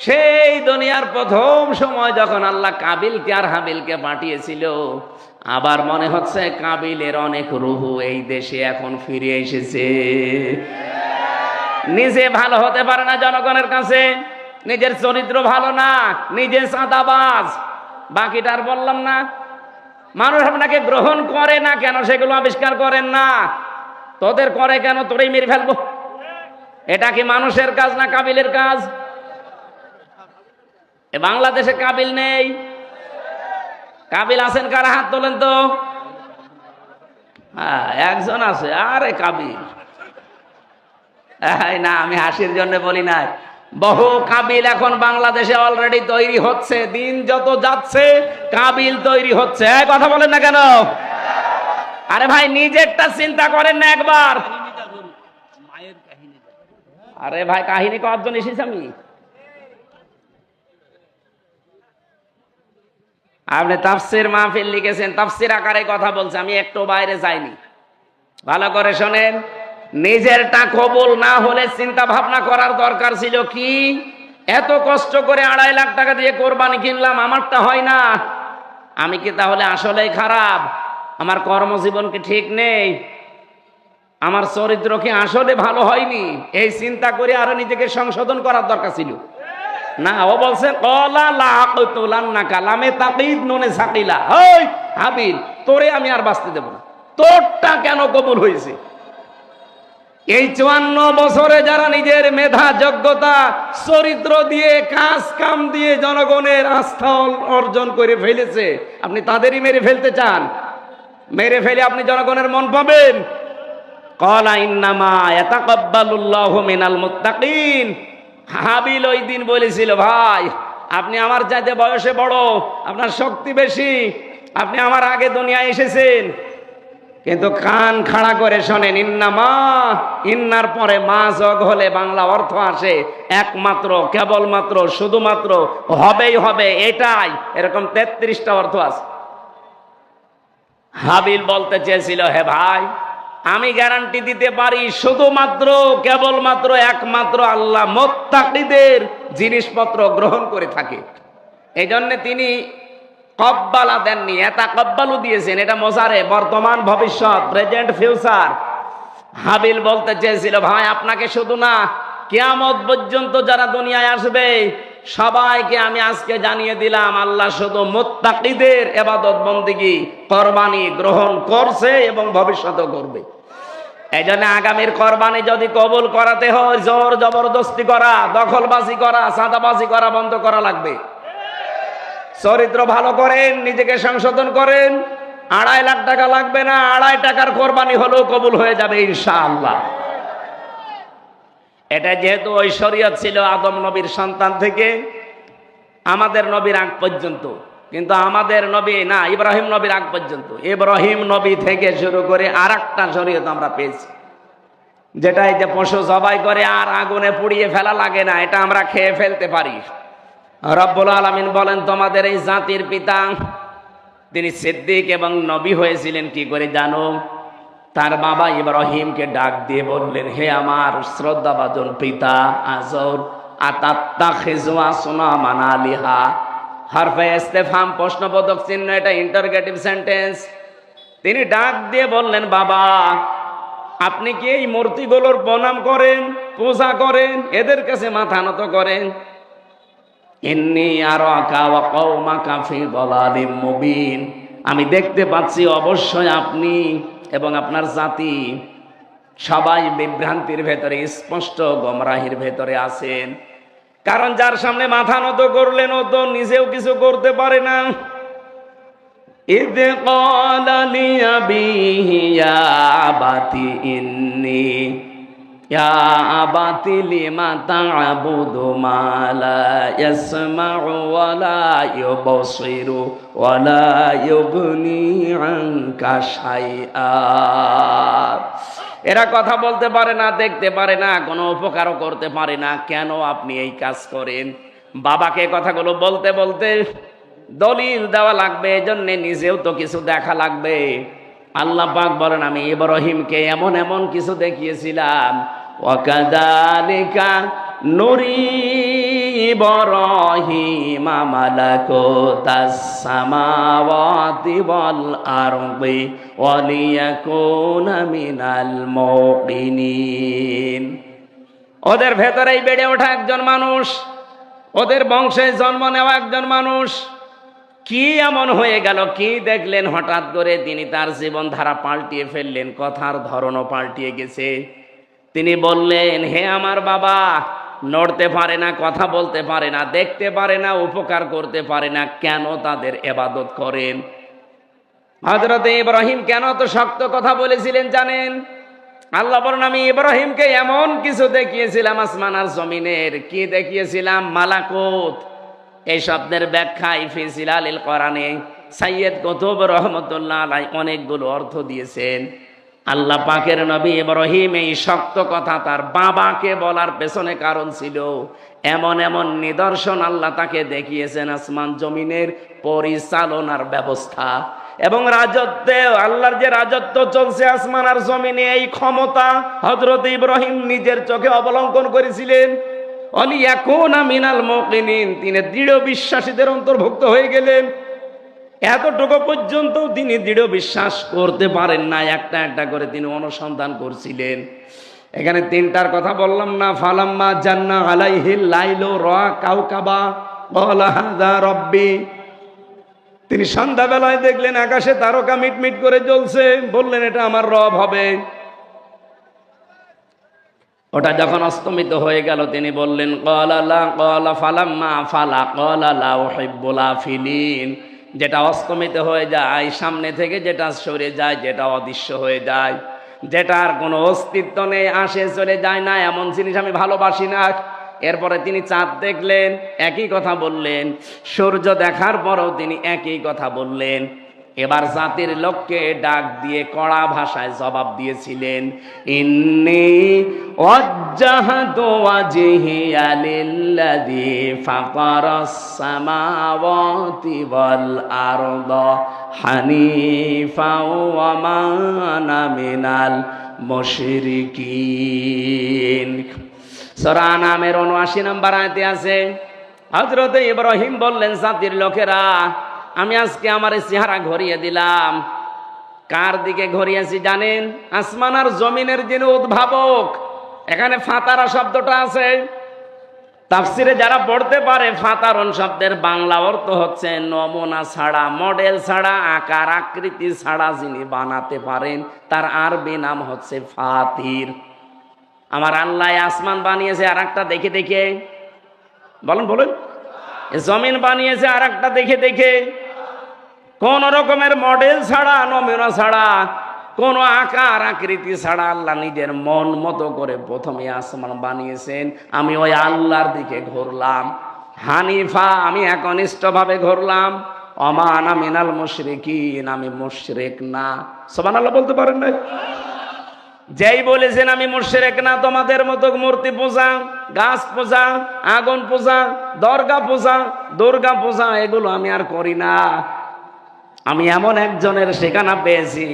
সেই দুনিয়ার প্রথম সময় যখন আল্লাহ কাবিলকে আর হাবিলকে পাঠিয়েছিল, আবার মনে হচ্ছে কাবিলের অনেক রুহু এই দেশে এখন ফিরে এসেছে। নিজে ভালো হতে পারে না জনগণের কাছে, নিজের চরিত্র ভালো না, নিজে চাঁদাবাজ, বাকিটার বললাম না। মানুষ আপনাকে গ্রহণ করে না কেন সেগুলো আবিষ্কার করেন না, তোদের করে কেন, তোরেই মেরে ফেলবো। এটা কি মানুষের কাজ না কাবিলের কাজ? বাংলাদেশে কাবিল নেই? কাবিল আছেন কারা? হাত তোলেন তো। হ্যাঁ, একজন আছে। আরে কাবিল না, আমি হাসির জন্য বলি নাই। বহু কাবিল এখন বাংলাদেশে অলরেডি তৈরি হচ্ছে, দিন যত যাচ্ছে কাবিল তৈরি হচ্ছে। কথা বলেন না কেন? আরে ভাই, নিজেরটা চিন্তা করেন না একবার। আরে ভাই, কাহিনী কয়েকজন এসেছি আমি। আপনি তাফসির মাহফিল লিখেছেন, তাফসির আকারে কথা বলছে, আমি একটু বাইরে যাইনি। ভালো করে শোনেন, নিজেরটা কবুল না হলে চিন্তা ভাবনা করার দরকার ছিল কি, এত কষ্ট করে ২.৫ লাখ টাকা দিয়ে কোরবানি কিনলাম, আমারটা হয় না, আমি কি তাহলে আসলেই খারাপ? আমার কর্মজীবন কি ঠিক নেই? আমার চরিত্র কি আসলে ভালো হয়নি? এই চিন্তা করে আরো নিজেকে সংশোধন করার দরকার ছিল না। ও বলছে ক্বালা লা আक़তুলান্নাকা, লামে তাকিদ নুনে সাকিলা, ওই হাবিল তোরে আমি আর বাঁচতে দেব না। তোরটা কেন কবুল হয়েছে? এই ৫৪ বছরে যারা নিজের মেধা যোগ্যতা চরিত্র দিয়ে কাজ কাম দিয়ে জনগণের আস্থা অর্জন করে ফেলেছে, আপনি তাদেরই মেরে ফেলতে চান? মেরে ফেলে আপনি জনগণের মন পাবেন? ক্বালা ইন্নামা ইয়াতাকাব্বালুল্লাহু মিনাল মুত্তাকিন। হাবিল ওই দিন বলেছিল, ভাই আপনি আমার চাইতে বয়সে বড়, আপনার শক্তি বেশি, আপনি আমার আগে দুনিয়ায় এসেছেন, কিন্তু কান খাড়া করে শোনেন, ইন্নামা, ইন্নার পরে মা যোগ হলে বাংলা অর্থ আসে একমাত্র, কেবলমাত্র, শুধুমাত্র, হবেই হবে, এটাই। এরকম ৩৩টা অর্থ আছে। হাবিল বলতে চেয়েছিল, হে ভাই আমি গ্যারান্টি দিতে পারি শুধুমাত্র, কেবলমাত্র, একমাত্র আল্লাহ মুত্তাকিদের জিনিসপত্র গ্রহণ করে থাকে। এই জন্য তিনি কব্বালা দেননি, এটা কব্বালু দিয়েছেন। এটা মোজারে, বর্তমান ভবিষ্যৎ, প্রেজেন্ট ফিউচার। হাবিল বলতে চেয়েছিল, ভাই আপনাকে শুধু না, কিয়ামত পর্যন্ত যারা দুনিয়ায় আসবে সবাইকে আমি আজকে জানিয়ে দিলাম, আল্লাহ শুধু মুত্তাকিদের ইবাদত বন্দেগী কোরবানি গ্রহণ করছে এবং ভবিষ্যতেও করবে। এই জন্য আগামীর কোরবানি যদি কবুল করাতে হয়, জোর জবরদস্তি করা, দখলবাজি করা, চাঁদাবাজি করা বন্ধ করা লাগবে। চরিত্র ভালো করেন, নিজেকে সংশোধন করেন, ২.৫ লাখ টাকা লাগবে না, ২.৫ টাকার কোরবানি হলেও কবুল হয়ে যাবে ইনশাআল্লাহ। এটা যেহেতু ওই শরীয়ত ছিল আদম নবীর সন্তান থেকে আমাদের নবীর আগ পর্যন্ত, কিন্তু আমাদের নবী না, ইব্রাহিম নবীর আগ পর্যন্ত, ইব্রাহিম নবী থেকে শুরু করে আরেকটা শরীয়ত আমরা পেয়েছি, যেটা এই যে পশু জবাই করে আর আগুনে পুড়িয়ে ফেলা লাগে না, এটা আমরা খেয়ে ফেলতে পারি। রব্বুল আলামিন বলেন, তোমাদের এই জাতির পিতা তিনি সিদ্দিক এবং নবী হয়েছিলেন কি করে জানো? তার বাবা ইব্রাহিমকে ডাক দিয়ে বললেন, হে আমার শ্রদ্ধাভাজন পিতা আজর, আতাত্তাখিযু আসনামান আলিহা। হরফে ইস্তেফহাম, প্রশ্নবোধক চিহ্ন, এটা ইন্টারোগেটিভ সেন্টেন্স। তিনি ডাক দিয়ে বললেন, বাবা আপনি কি এই মূর্তিগুলোর প্রণাম করেন, পূজা করেন, এদের কাছে মাথা নত করেন? ইন্নী আরাকা ওয়া কওমাকা ফি দালালিম মুবিন। আমি দেখতে পাচ্ছি অবশ্যই আপনি এবং আপনার জাতি সবাই বিভ্রান্তির ভেতরে, স্পষ্ট গোমরাহির ভেতরে আছেন। কারণ যার সামনে মাথা নত করলেন ও তো নিজেও কিছু করতে পারে না। ইদ ক্বালা লিআবিহি ইয়া আবাতি ইন্নী ইয়া আবাতি লিমা তা'বুদু মা লা ইয়াসমা'ু ওয়া লা ইউবসিরু ওয়া লা ইউগনি আনকা শাইআ। এরা কথা বলতে পারে না, দেখতে পারে না, কোনো উপকারও করতে পারে না, কেন আপনি এই কাজ করেন? বাবাকে কথাগুলো বলতে বলতে দলিল দেওয়া লাগবে, এজন্য নিজেও তো কিছু দেখা লাগবে। আল্লাহ পাক বলেন, আমি ইব্রাহিমকে এমন এমন কিছু দেখিয়েছিলাম। ওয়াকাযালিকা নুরি ইব্রাহিমা মালাকুতাস সামাওয়াতি ওয়াল আরদি ওয়া লিয়াকুনা মিনাল মুকিনিন। ওদের ভেতরেই বেড়ে ওঠা একজন মানুষ, ওদের বংশে জন্ম নেওয়া একজন মানুষ কি এমন হয়ে গেল, কি দেখলেন হঠাৎ করে তিনি তার জীবন ধারা পাল্টিয়ে ফেললেন, কথার ধরনও পাল্টিয়ে গেছে। তিনি বললেন, হে আমার বাবা, নড়তে পারে না, কথা বলতে পারে না, দেখতে পারে না, উপকার করতে পারে না, কেন তাদের ইবাদত করেন? হযরত ইব্রাহিম কেন তো শক্ত কথা বলেছিলেন জানেন? আল্লাহ বলেন, আমি ইব্রাহিমকে এমন কিছু দেখিয়েছিলাম আসমান আর জমিনের। কি দেখিয়েছিলাম? মালাকুত। এই শব্দের ব্যাখ্যায় ফি জিলালিল কোরআনে সাইয়্যিদ কুতুব রহমাতুল্লাহ আলাইহি অনেকগুলো অর্থ দিয়েছেন। আল্লাহ পাকের নবী ইব্রাহিম এই শক্ত কথা তার বাবাকে বলার পেছনে কারণ ছিল, এমন এমন নিদর্শন আল্লাহ তাকে দেখিয়েছেন, আসমান জমিনের পরিচালনার ব্যবস্থা এবং রাজত্বে, আল্লাহর যে রাজত্ব চলছে আসমান আর জমিনে, এই ক্ষমতা হযরত ইব্রাহিম নিজের চোখে অবলম্বন করেছিলেন। অলিয়াকুনা মিনাল মুকিনিন, তিনি দৃঢ় বিশ্বাসীদের অন্তর্ভুক্ত হয়ে গেলেন। এতটুকু পর্যন্ত তিনি দৃঢ় বিশ্বাস করতে পারেন না, একটা একটা করে তিনি অনুসন্ধান করছিলেন। এখানে তিনটার কথা বললাম না? ফালাম্মা জান্না আলাইহিল লাইলু রা কাওকাবা ক্বালা হাযা রাব্বি। তিনি সন্ধ্যাবেলায় দেখলেন আকাশে তারকা মিটমিট করে জ্বলছে, বললেন এটা আমার রব হবে। ওটা যখন অস্তমিত হয়ে গেল তিনি বললেন, ক্বালা ফালাম্মা ফালা ক্বালা লা উহিব্বুল আফিলিন। যেটা অস্তমিত হয়ে যায় সামনে থেকে, যেটা সরে যায়, যেটা অদৃশ্য হয়ে যায়, যেটার কোনো অস্তিত্ব নেই, আসে চলে যায় না, এমন জিনিস আমি ভালোবাসি না। এরপরে তিনি চাঁদ দেখলেন, একই কথা বললেন। সূর্য দেখার পরও তিনি একই কথা বললেন। এবার জাতির লোককে ডাক দিয়ে কড়া ভাষায় জবাব দিয়েছিলেন, ইন্নী ওয়াজ্জাহতু ওয়াজহিয়া লিল্লাযী ফাতারাস সামাওয়াতি ওয়াল আরদা হানিফা ওয়া মা আনা মিনাল মুশরিকিন। সূরা আনামের ৭৯ নম্বর আয়াতে আছে, হযরত ইব্রাহিম বললেন, জাতির লোকেরা, আমি আজকে আমার চেহারা ঘুরিয়ে দিলাম। কার দিকে ঘুরিয়েছি জানেন? আসমান আর জমিনের যিনি উদ্ভাবক। এখানে ফাতারা শব্দটা আছে, তাফসিরে যারা পড়তে পারে, ফাতারন শব্দের বাংলা অর্থ হচ্ছে নমুনা ছাড়া, মডেল ছাড়া, আকার আকৃতি ছাড়া যিনি বানাতে পারেন, তার আরবি নাম হচ্ছে ফাতির। আমার আল্লাহ আসমান বানিয়েছে আর একটা দেখে দেখে, বলেন বলেন, জমিন বানিয়েছে আর একটা দেখে দেখে, কোন রকমের মডেল ছাড়া, নমুনা ছাড়া, কোন আকার আকৃতি ছাড়া আল্লাহ নিজের মন মতো করে প্রথমে আসমান বানিয়েছেন। আমি ওই আল্লাহর দিকে ঘুরলাম, হানিফা, আমি একনিষ্ঠভাবে ঘুরলাম। ওয়া আনা মিনাল মুশরিকিন, আমি মুশরিক না। সুবহানাল্লাহ বলতে পারেন না? যেই বলেছেন আমি মুশরিক না, তোমাদের মতো মূর্তি পূজা, গাছ পূজা, আগুন পূজা, দরগা পূজা, দুর্গা পূজা, এগুলো আমি আর করি না। আমি এমন একজনের ঠিকানা পেয়েছি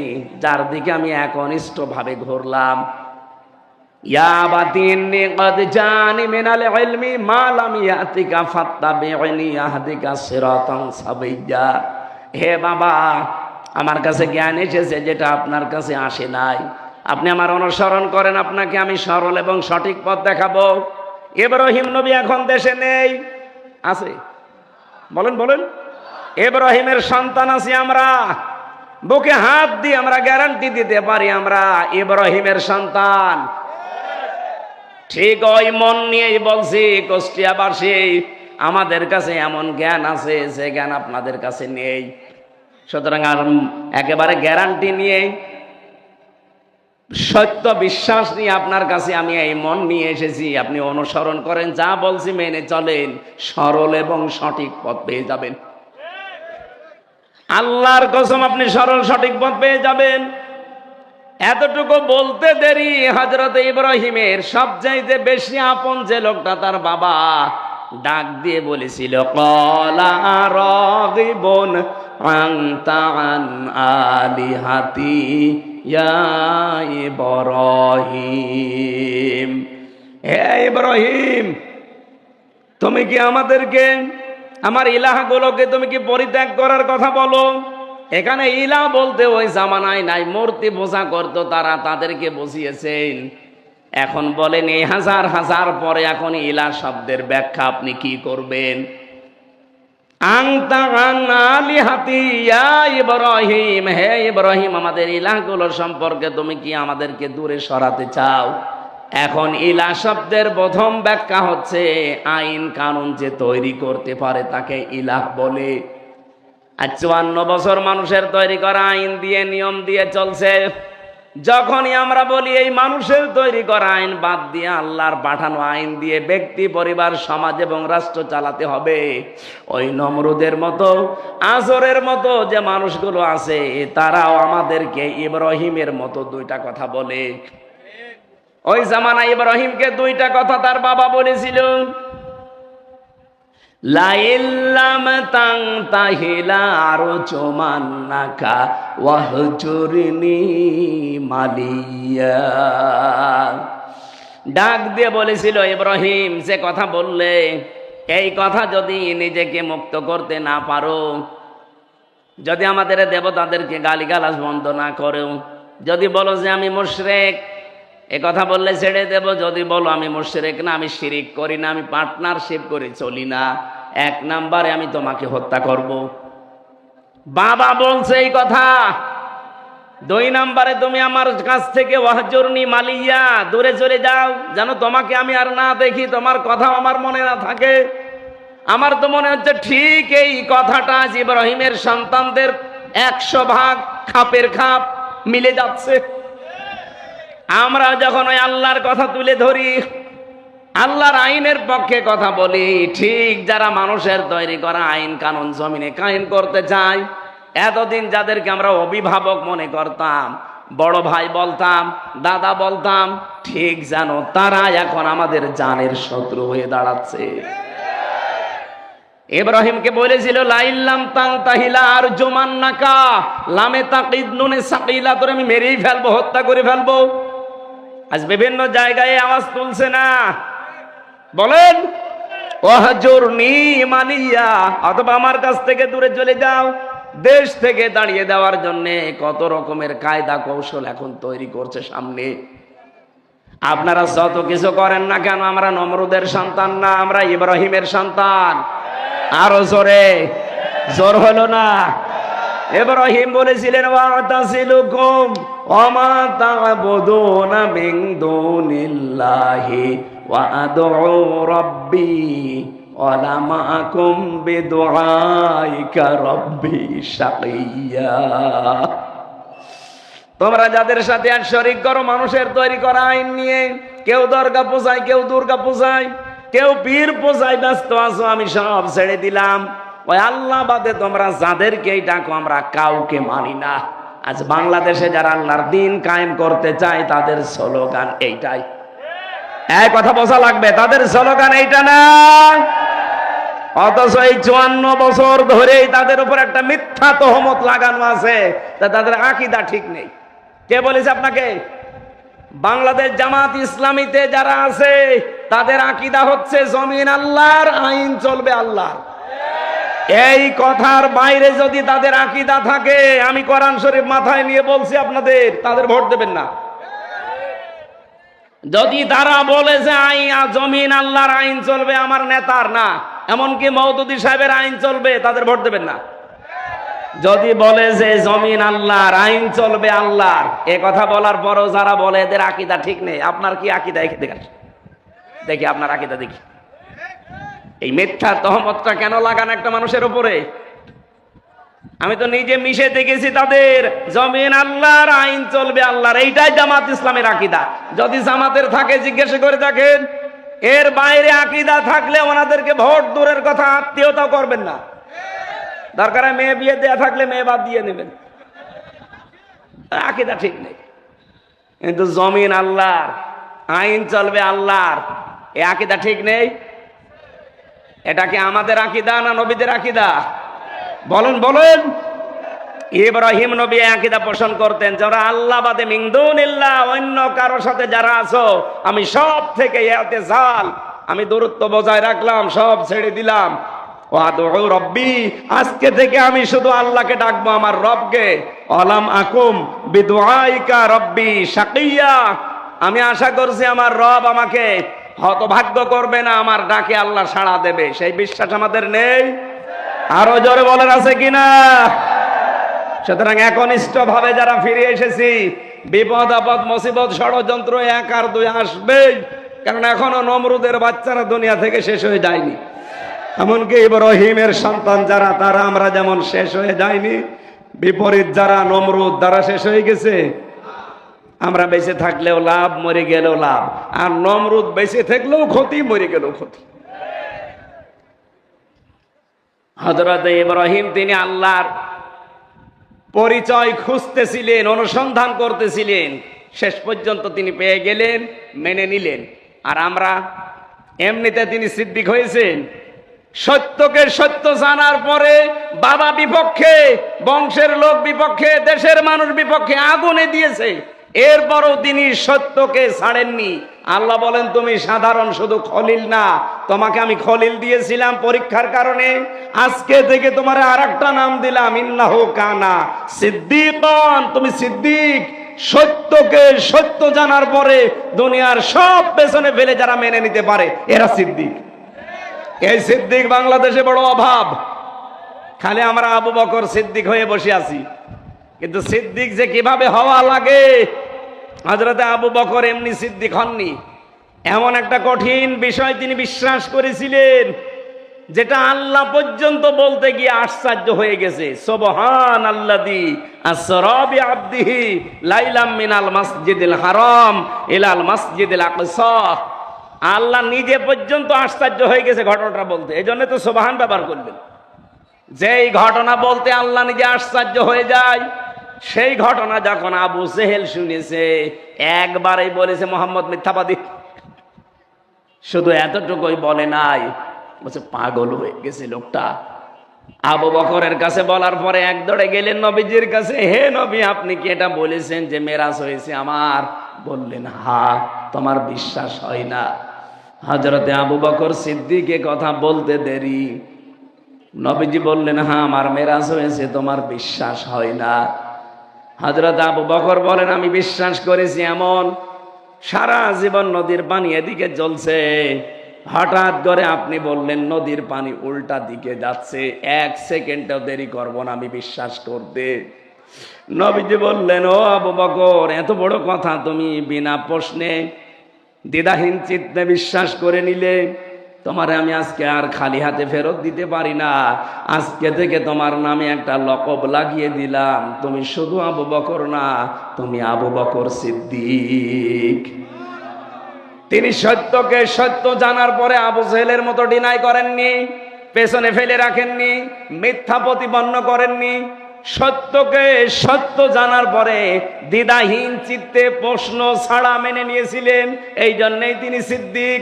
যার দিকে আমি একনিষ্ঠ ভাবে ঘুরলাম। ইয়া বাতিনি কদ জানি মিনাল ইলমি মা লাম ইয়াতিকা ফাত্তাবিউনি আহদিকা সিরাতান সাবিয়্যা। হে বাবা, আমার কাছে জ্ঞান এসেছে যেটা আপনার কাছে আসে নাই। আপনি আমার অনুসরণ করেন, আপনাকে আমি সরল এবং সঠিক পথ দেখাবো। ইব্রাহিম নবী এখন দেশে নেই, আছে? বলেন বলেন। ইব্রাহিমের সন্তান আছি আমরা, বুকে হাত দিয়ে আমরা গ্যারান্টি দিতে পারি আমরা ইব্রাহিমের সন্তান। ঠিক ওই মন নিয়েই বলছি কুষ্টিয়াবাসী, আমাদের কাছে এমন জ্ঞান আছে যে জ্ঞান আপনাদের কাছে নেই। সুতরাং আর একেবারে গ্যারান্টি নিয়ে সত্য বিশ্বাস নিয়ে আপনার কাছে আমি এই মন নিয়ে এসেছি। আপনি অনুসরণ করেন, যা বলছি মেনে চলেন, সরল এবং সঠিক পথ পেয়ে যাবেন। আল্লাহর কসম, আপনি সরল সঠিক পথ পেয়ে যাবেন। এতটুকু বলতে দেরি, হযরত ইব্রাহিমের সবচাইতে বেশি আপন যে লোকটা তার বাবা, ডাক দিয়ে বলেছিল ক্বালা রাগিবুন আনতা আন আলিহাতি ইয়া ইব্রাহিম। হে ইব্রাহিম, তুমি কি আমাদেরকে, আমার ইলাহগুলোকে তুমি কি পরিত্যাগ করার কথা বলো? এখানে ইলাহ বলতে ওই জামানায় নাই, মূর্তি পূজা করতো তারা, তাদেরকে বসিয়েছেন। এখন বলেন এই হাজার হাজার পরে এখন ইলাহ শব্দের ব্যাখ্যা আপনি কি করবেন? আনতা আন আলিহাতি ইয়া ইব্রাহিম, হে ইব্রাহিম, আমাদের ইলাহগুলো সম্পর্কে তুমি কি আমাদেরকে দূরে সরাতে চাও? এখন ইলাহ শব্দের প্রথম ব্যাখ্যা হচ্ছে আইন কানুন যে তৈরি করতে পারে তাকে ইলাহ বলে। আর 54 বছর মানুষের তৈরি করা আইন দিয়ে, নিয়ম দিয়ে চলছে। যখনই আমরা বলি এই মানুষের তৈরি করা আইন বাদ দিয়ে আল্লাহর পাঠানো আইন দিয়ে ব্যক্তি, পরিবার, সমাজ এবং রাষ্ট্র চালাতে হবে, ওই নমরুদের মতো, আজরের মতো যে মানুষগুলো আছে তারাও আমাদেরকে ইব্রাহিমের মতো দুইটা কথা বলে। ওই জামানা ইব্রাহিমকে দুইটা কথা তার বাবা বলেছিল, লাইল্লাম তাংতাহিলা আরজুমান্নাকা ওয়াহজুরনি মালিয়া। ডাক দিয়ে বলেছিল ইব্রাহিম, যে কথা বললে এই কথা যদি নিজেকে মুক্ত করতে না পারো, যদি আমাদের দেবতাদেরকে গালিগালাজ বন্ধ না করো, যদি বলো যে আমি মুশরিক, এ কথা বললে ছেড়ে দেব। যদি বলো আমি মুশরিক না, আমি শিরিক করি না, আমি পার্টনারশিপ করে চলি না, 1 নম্বরে আমি তোমাকে হত্যা করব। বাবা বলছে এই কথা। 2 নম্বরে তুমি আমার কাছ থেকে ওয়াহজুরনি মালিয়া, দূরে চলে যাও, যেন তোমাকে আমি আর না দেখি, তোমার কথা আমার মনে না থাকে। আমার তো মনে হচ্ছে ঠিক এই কথাটা ইব্রাহিমের সন্তানদের 100 ভাগ খাপের খাপ মিলে যাচ্ছে। আমরা যখন ওই আল্লাহর কথা তুলে ধরি, আল্লাহর আইনের পক্ষে কথা বলি, ঠিক যারা মানুষের তৈরি করা আইন কানুন জমিনে কায়েম করতে চায়, এতদিন যাদেরকে আমরা অভিভাবক মনে করতাম, বড় ভাই বলতাম, দাদা বলতাম, ঠিক জানো তারা এখন আমাদের জানের শত্রু হয়ে দাঁড়াচ্ছে। ইব্রাহিমকে বলেছিল লাইল্লাম তাংতাহিলা আরজুমান্নাকা, লামে তাকিদ নুনে সাকিলা, তোরে আমি মেরেই ফেলবো, হত্যা করে ফেলবো। আজ বিভিন্ন জায়গায় আওয়াজ তুলছে না, বলেন ওয়াহজুরনি মালিয়া, অথবা আমার কাছ থেকে দূরে চলে যাও। দেশ থেকে দাঁড়িয়ে দেওয়ার জন্য কত রকমের কায়দা কৌশল এখন তৈরি করছে সামনে। আপনারা যত কিছু করেন না কেন, আমরা নমরুদের সন্তান না, আমরা ইব্রাহিমের সন্তান। আরো জোরে, জোর হলো না? ইব্রাহিম বলেছিলেন ওয়াতাসিলুকুম ওয়ামা তা'বুদুনা মিন দুনিল্লাহি ওয়া আদউ রাব্বি ওয়া লা মা'কুম বিদুআইকা রাব্বি শাকিয়্যা। তোমরা যাদের সাথে আর শরীক করো মানুষের তৈরি করা আইন নিয়ে, কেউ দরগা পূজায়, কেউ দুর্গা পূজায়, কেউ পীর পূজায় ব্যস্ত আছো, আমি সব ছেড়ে দিলাম। ওই আল্লাহ বাদে তোমরা যাদেরকেই ডাকো আমরা কাউকে মানি না। আজ বাংলাদেশে যারা আল্লাহর দিন কায়েম করতে চায় তাদের স্লোগান এইটাই। এক কথা বোঝা লাগবে, তাদের স্লোগান এইটা না। অথচ এই 54 বছর ধরেই তাদের উপর একটা মিথ্যা তহমত লাগানো আছে, তা তাদের আকীদা ঠিক নেই। কে বলেছে আপনাকে? বাংলাদেশ জামাত ইসলামীতে যারা আছে তাদের আকীদা হচ্ছে জমিন আল্লাহর, আইন চলবে আল্লাহর। এই কথার বাইরে যদি তাদের আকীদা থাকে, আমি কোরআন শরীফ মাথায় নিয়ে বলছি আপনাদের, তাদের ভোট দেবেন না। যদি তারা বলে যে জমিন আল্লাহর, আইন চলবে আমার নেতার না, এমনকি মওদুদী সাহেবের আইন চলবে, তাদের ভোট দেবেন না। যদি বলে যে জমিন আল্লাহর, আইন চলবে আল্লাহর, এ কথা বলার পরও যারা বলে এদের আকীদা ঠিক নেই, আপনার কি আকীদা দেখি আপনার আকীদা দেখি। এই মিথ্যা তহমতটা কেন লাগান একটা মানুষের উপরে? আমি তো নিজে মিশে দেখেছি তাদের, জমিন আল্লাহর, আইন চলবে আল্লাহর, এইটাই জামাত ইসলামের আকীদা। যদি জামাতের থাকে জিজ্ঞাসা করে দেখেন, এর বাইরে আকীদা থাকলে ওনাদেরকে ভোট দূরের কথা আত্মীয়তা করবেন না। দরকার মেয়ে বিয়ে দেয়া থাকলে মেয়ে বাদ দিয়ে নেবেন, আকীদা ঠিক নেই। কিন্তু জমিন আল্লাহর, আইন চলবে আল্লাহর, এই আকীদা ঠিক নেই। এটা কি আমাদের আকীদা না নবীদের আকীদা? বলেন বলেন। ইব্রাহিম নবী আকীদা পোষণ করতেন, যারা আল্লাহ বাদে মিন দুনিল্লাহ, অন্য কারো সাথে যারা আছো, আমি সব থেকে ইতিজাল, আমি দূরত্ব বজায় রাখলাম, সব ছেড়ে দিলাম। ওয়াদউ রব্বি, আজকে থেকে আমি শুধু আল্লাহকে ডাকবো, আমার রবকে। আলাম আকুম বিদুআইকা রব্বি শাকিয়া, আমি আশা করছি আমার রব আমাকে হতভাগ্য করবে না, আমার ডাকে আল্লাহ সাড়া দেবে। সেই বিশ্বাস আমাদের নেই? আরো জোরে বলেন আছে কিনা? সুতরাং একনিষ্ঠ ভাবে যারা ফিরে এসেছি, বিপদ আপদ মুসিবত ষড়যন্ত্র 1 আর 2 আসবেই, কারণ এখনো নমরুদের বাচ্চারা দুনিয়া থেকে শেষ হয়ে যায়নি। এমনকি ইব্রাহিমের সন্তান যারা, তারা আমরা যেমন শেষ হয়ে যায়নি, বিপরীত যারা নমরুদ, তারা শেষ হয়ে গেছে। আমরা বেঁচে থাকলেও লাভ, মরে গেলেও লাভ। আর নমরুদ বেঁচে থাকলেও ক্ষতি, মরে গেলেও ক্ষতি। হযরত ইব্রাহিম তিনি আল্লাহর পরিচয় খুঁজতেছিলেন, অনুসন্ধান করতেছিলেন, শেষ পর্যন্ত তিনি পেয়ে গেলেন, মেনে নিলেন। আর আমরা এমনিতে তিনি সিদ্দিক হয়েছেন। সত্যকে সত্য জানার পরে বাবা বিপক্ষে, বংশের লোক বিপক্ষে, দেশের মানুষ বিপক্ষে আগুনে দিয়েছে, এরপরও তিনি সত্যকে ছাড়েননি। আল্লাহ বলেন, তুমি সাধারণ শুধু খলিল না, তোমাকে আমি খলিল দিয়েছিলাম পরীক্ষার কারণে, আজকে থেকে তোমার আরেকটা নাম দিলাম, ইন্নাহু কানা সিদ্দিকান, তুমি সিদ্দিক। সত্যকে সত্য জানার পরে দুনিয়ার সব পেছনে ফেলে যারা মেনে নিতে পারে, এরা সিদ্দিক। এই সিদ্দিক বাংলাদেশে বড় অভাব। খালি আমরা আবু বকর সিদ্দিক হয়ে বসে আছি, কিন্তু সিদ্দিক যে কিভাবে হওয়া লাগে, হযরত আবু বকর এমনি সিদ্দিক হননি। এমন একটা কঠিন বিষয় তিনি বিশ্বাস করেছিলেন, যেটা আল্লাহ পর্যন্ত বলতে গিয়ে আশ্চর্য হয়ে গেছে। সুবহানাল্লাযী আসরা বিআবদিহি লাইলাম মিনাল মাসজিদিল হারাম ইলাল মাসজিদিল আকসা। আল্লাহ নিজে পর্যন্ত আশ্চর্য হয়ে গেছে ঘটনাটা বলতে, এই জন্য তো সুবহান ব্যবহার করলেন। যেই ঘটনা বলতে আল্লাহ নিজে আশ্চর্য হয়ে যায়, সেই ঘটনা যখন আবু জেহেল শুনেছে, একবারেই বলেছে মুহাম্মদ মিথ্যাবাদী। শুধু এতটুকুই বলে নাই, বলছে পাগল হয়ে গেছে লোকটা। আবু বকরের কাছে বলার পরে এক দৌড়ে গেলেন নবীজির কাছে, হে নবী, আপনি কি এটা বলেছেন যে মেরাজ হয়েছে আমার? বললেন, হ্যাঁ। তোমার বিশ্বাস হয় না? হযরতে আবু বকর সিদ্দিক কথা বলতে দেরি, নবীজি বললেন, হ্যাঁ আমার মেরাজ হয়েছে, তোমার বিশ্বাস হয় না? হযরত আবু বকর বলেন, আমি বিশ্বাস করেছি। এমন সারা জীবন নদীর পানি এদিকে জ্বলছে, হঠাৎ করে আপনি বললেন নদীর পানি উল্টা দিকে যাচ্ছে, 1 সেকেন্ডও দেরি করব না আমি বিশ্বাস করতে। নবীজি বললেন, ও আবু বকর, এত বড় কথা তুমি বিনা প্রশ্নে দ্বিধাহীন চিত্তে বিশ্বাস করে নিলে, তোমারে আমি আজকে আর খালি হাতে ফেরত দিতে পারি না। আজকে থেকে তোমার নামে একটা লকব লাগিয়ে দিলাম, তুমি শুধু আবু বকর না, তুমি আবু বকর সিদ্দিক। তিনি সত্যকে সত্য জানার পরে আবু জেহেলের মতো ডিনাই করেননি, পেছনে ফেলে রাখেননি, মিথ্যা প্রতিপন্ন করেননি। সত্যকে সত্য জানার পরে দ্বিধাহীন চিত্তে প্রশ্ন ছাড়া মেনে নিয়েছিলেন, এই জন্যই তিনি সিদ্দিক।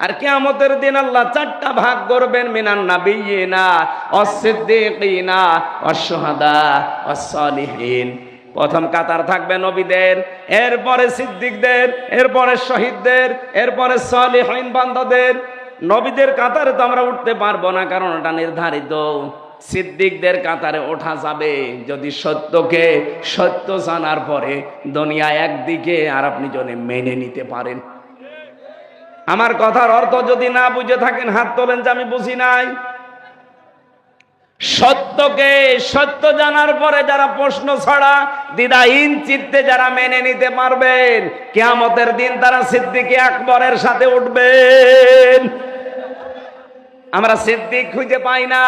আর কিয়ামতের দিন আল্লাহ চারটা ভাগ করবেন, মিনান নাবিয়িনা ওয়াস-সিদ্দীকিনা ওয়াশ-শুহাদা ওয়াস-সালিহিন। প্রথম কাতার থাকবে নবীদের, এরপরে সিদ্দিকদের, এরপরে শহীদদের, এরপরে সালিহিন বান্দাদের। নবীদের কাতারে তো আমরা উঠতে পারবো না, কারণ ওটা নির্ধারিত। সিদ্দিকদের কাতারে ওঠা যাবে যদি সত্যকে সত্য জানার পরে দুনিয়া একদিকে আর আপনি যদি মেনে নিতে পারেন। আমার কথার অর্থ যদি না বুঝে থাকেন হাত তোলেন যে আমি বুঝি নাই। সত্যকে সত্য জানার পরে যারা প্রশ্ন ছাড়া দ্বিধাহীন চিত্তে যারা মেনে নিতে পারবেন, কিয়ামতের দিন তারা সিদ্দিকে আকবরের সাথে উঠবেন। আমরা সিদ্দিক খুঁজে পাই না,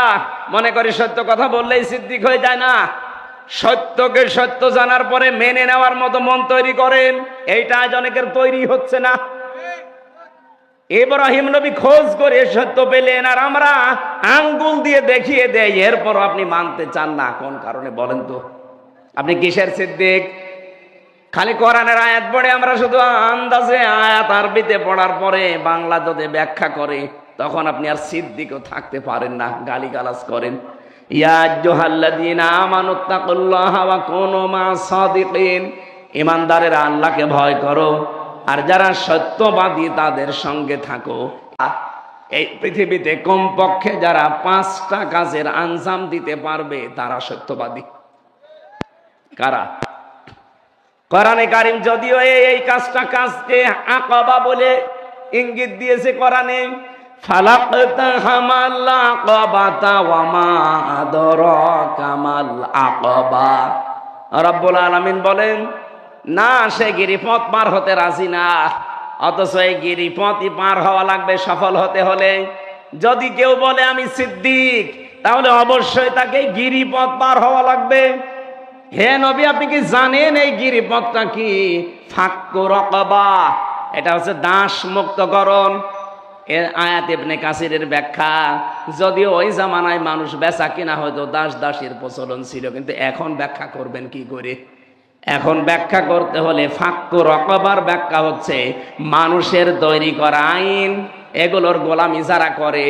মনে করি সত্য কথা বললেই সিদ্দিক হয়ে যায় না। সত্যকে সত্য জানার পরে মেনে নেওয়ার মতো মন তৈরি করেন, এইটা আজ অনেকের তৈরি হচ্ছে না। ইব্রাহিম নবী খোঁজ করে সত্য পেলেন, আর আমরা আঙ্গুল দিয়ে দেখিয়ে দেই, এরপর আপনি মানতে চান না। কোন কারণে বলেন তো? আপনি কিসের সিদ্দিক? খালি কোরআনের আয়াত পড়ে আমরা শুধু আন্দাজে আয়াত আরবিতে পড়ার পরে বাংলা যদি ব্যাখ্যা করে, তখন আপনি আর সিদ্দিকও থাকতে পারেন না, গালিগালাজ করেন। ইয়া আইয়ুহাল্লাযীনা আমানুত্তাকুল্লাহা ওয়া কুনু মা'আস সাদিকিন। ঈমানদারেরা আল্লাহকে ভয় করো আর যারা সত্যবাদী তাদের সঙ্গে থাকো। এই পৃথিবীতে কমপক্ষে যারা 5টা কাজের আঞ্জাম দিতে পারবে তারা সত্যবাদী। কারা? কোরআনে কারীম যদিও এই কাজকে আকাবা বলে ইঙ্গিত দিয়েছে কোরআনে, ফালাকতাহামাল আকাবাতা ওয়া মা আদরাকা মাল আকাবা। রব্বুল আলামিন বলেন না, সে গিরিপথ পার হতে রাজি না, অথচ এই গিরিপথই পার হওয়া লাগবে সফল হতে হলে। যদি কেউ বলে আমি সিদ্দিক, তাহলে অবশ্যই তাকে গিরিপথ পার হওয়া লাগবে। হে নবী, আপনি কি জানেন এই গিরিপথটা কি? ফাক্কু রাকাবা, এটা হচ্ছে দাস মুক্তকরণ। এর আয়াত ইবনে কাসিরের ব্যাখ্যা, যদিও ওই জামানায় মানুষ বেচা কিনা হয়তো দাস দাসীর প্রচলন ছিল, কিন্তু এখন ব্যাখ্যা করবেন কি করে? এখন ব্যাখ্যা করতে হলে ফাক্কু রাকাবার ব্যাখ্যা হচ্ছে মানুষের তৈরি করা আইন, এগুলোর গোলামি যারা করে,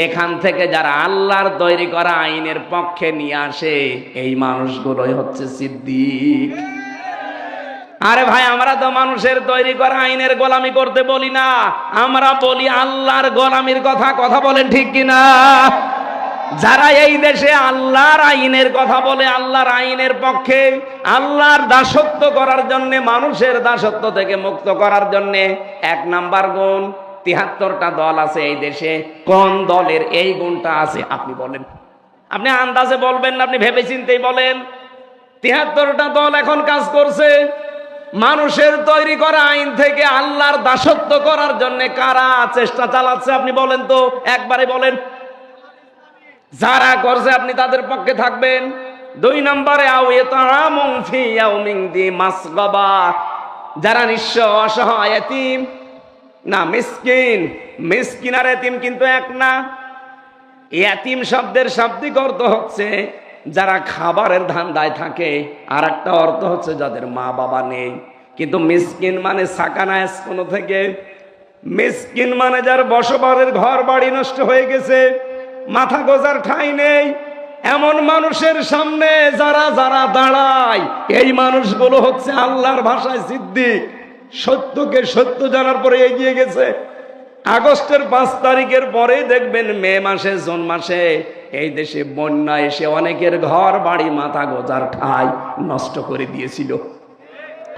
এখান থেকে যারা আল্লাহর তৈরি করা আইনের পক্ষে নিয়ে আসে, এই মানুষগুলোই হচ্ছে সিদ্দিক। আরে ভাই, আমরা তো মানুষের তৈরি করা আইনের গোলামি করতে বলি না, আমরা বলি আল্লাহর গোলামির কথা। কথা বলেন ঠিক কিনা? যারা এই দেশে আল্লাহর আইনের কথা বলে, আল্লাহর আইনের পক্ষে, আল্লাহর দাসত্ব করার জন্য, মানুষের দাসত্ব থেকে মুক্ত করার জন্য, 1 নাম্বার গুণ, 73টা দল আছে এই দেশে। কোন দলের এই গুণটা আছে আপনি বলেন? আপনি আন্দাজে বলবেন না, আপনি ভেবে চিন্তেই বলেন। 73টা দল এখন কাজ করছে মানুষের তৈরি করা আইন থেকে আল্লাহর দাসত্ব করার জন্য। কারা চেষ্টা চালাচ্ছে আপনি বলেন তো, একবারে বলেন। যারা করছে আপনি তাদের পক্ষে থাকবেন। 2 নম্বরে আও ইতাআমুন ফি ইয়াউমিন দি মাসগাবা, যারা নিঃস্ব অসহায় এতিম, না মিসকিন, মিসকিন আর এতিম কিন্তু এক না। এতিম শব্দের শাব্দিক অর্থ হচ্ছে যারা খাবারের ধান্দায় থাকে, আর একটা অর্থ হচ্ছে যাদের মা বাবা নেই। কিন্তু মিসকিন মানে সাকানাস কোন থেকে, মিসকিন মানে যার বসবাসের ঘর বাড়ি নষ্ট হয়ে গেছে, মাথা গোজার ঠাঁই নেই, এমন মানুষের সামনে যারা যারা দাঁড়ায়, এই মানুষগুলো হচ্ছে আল্লাহর ভাষায় সিদ্দিক। সত্যকে সত্য জানার পরে এগিয়ে গেছে। আগস্টের 5 তারিখের পরে দেখবেন মে মাসে, জুন মাসে এই দেশে বন্যা এসে অনেকের ঘর বাড়ি মাথা গোজার ঠাঁই নষ্ট করে দিয়েছিল।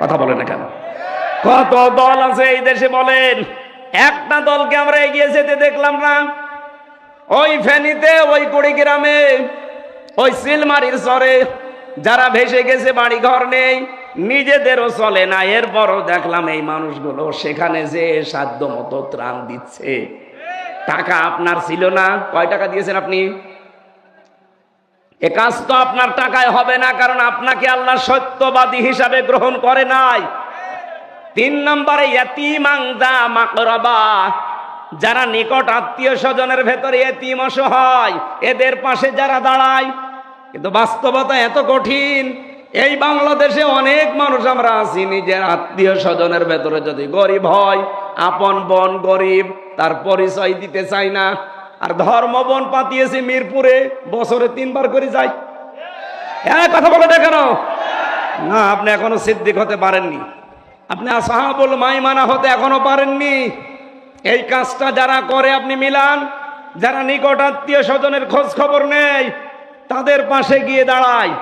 কথা বলে না কেন? কত দল আছে এই দেশে বলেন? একটা দলকে আমরা এগিয়ে যেতে দেখলাম না। ওই ফেনীতে, ওই কুড়িগ্রামে, ওই সিলমারির চরে যারা ভেসে গেছে, বাড়ি ঘর নেই, নিজেদেরও চলে না, এরপরও দেখলাম এই মানুষগুলো সেখানে যে সাধ্য মতো ত্রাণ দিচ্ছে। টাকা আপনার ছিল না, কয় টাকা দিয়েছেন আপনি? এ কাজ তো আপনার টাকায় হবে না, কারণ আপনাকে আল্লাহ সত্যবাদী হিসাবে গ্রহণ করে নাই। 3 নম্বরে ইয়াতীমান যা মাকরাবা, যারা নিকট আত্মীয় স্বজনের ভেতরে এতিম অসহায়, এদের পাশে যারা দাঁড়ায়। কিন্তু বাস্তবতা এত কঠিন, এই বাংলাদেশে অনেক মানুষ আমরা আছি, নিজের আত্মীয় স্বজনের ভেতরে যদি গরিব হয়, আপন বোন গরিব, তার পরিচয় দিতে চাই না। আর ধর্মবন পাতিয়েছি মিরপুরে, বছরে 3 বার করে যাই। হ্যাঁ, কথা বলে না কেন? না, আপনি এখনো সিদ্দিক হতে পারেননি, আপনি আসহাবুল মাইমানা হতে এখনো পারেননি। এই কাজটা যারা করে আপনি মিলান, যারা নিকট আত্মীয় স্বজনের খোঁজ খবর নেই, তাদের পাশে গিয়ে দাঁড়ায়,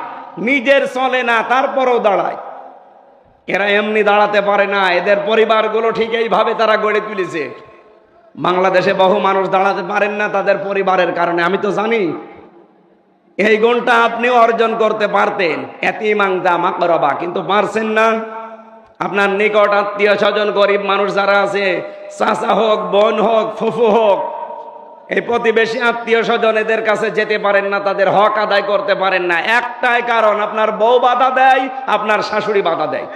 নিজের চলে না তারপরেও দাঁড়ায়। এরা এমনি দাঁড়াতে পারে না, এদের পরিবারগুলো ঠিক এইভাবে তারা গড়ে তুলেছে। বাংলাদেশে বহু মানুষ দাঁড়াতে পারেন না তাদের পরিবারের কারণে, আমি তো জানি। এই গুণটা আপনিও অর্জন করতে পারতেন, এতিমাংদা মাকরবা, কিন্তু পারছেন না। আপনার নিকট আত্মীয় স্বজন গরিব মানুষ যারা আছে, চাচা হোক, বোন হোক, ফুফু হোক, এই প্রতিবেশী আত্মীয় স্বজন, এদের কাছে যেতে পারেন না, তাদের হক আদায় করতে পারেন না। একটাই কারণ, আপনার বউ বাধা দেয়, আপনার শাশুড়ি বাধা দেয়।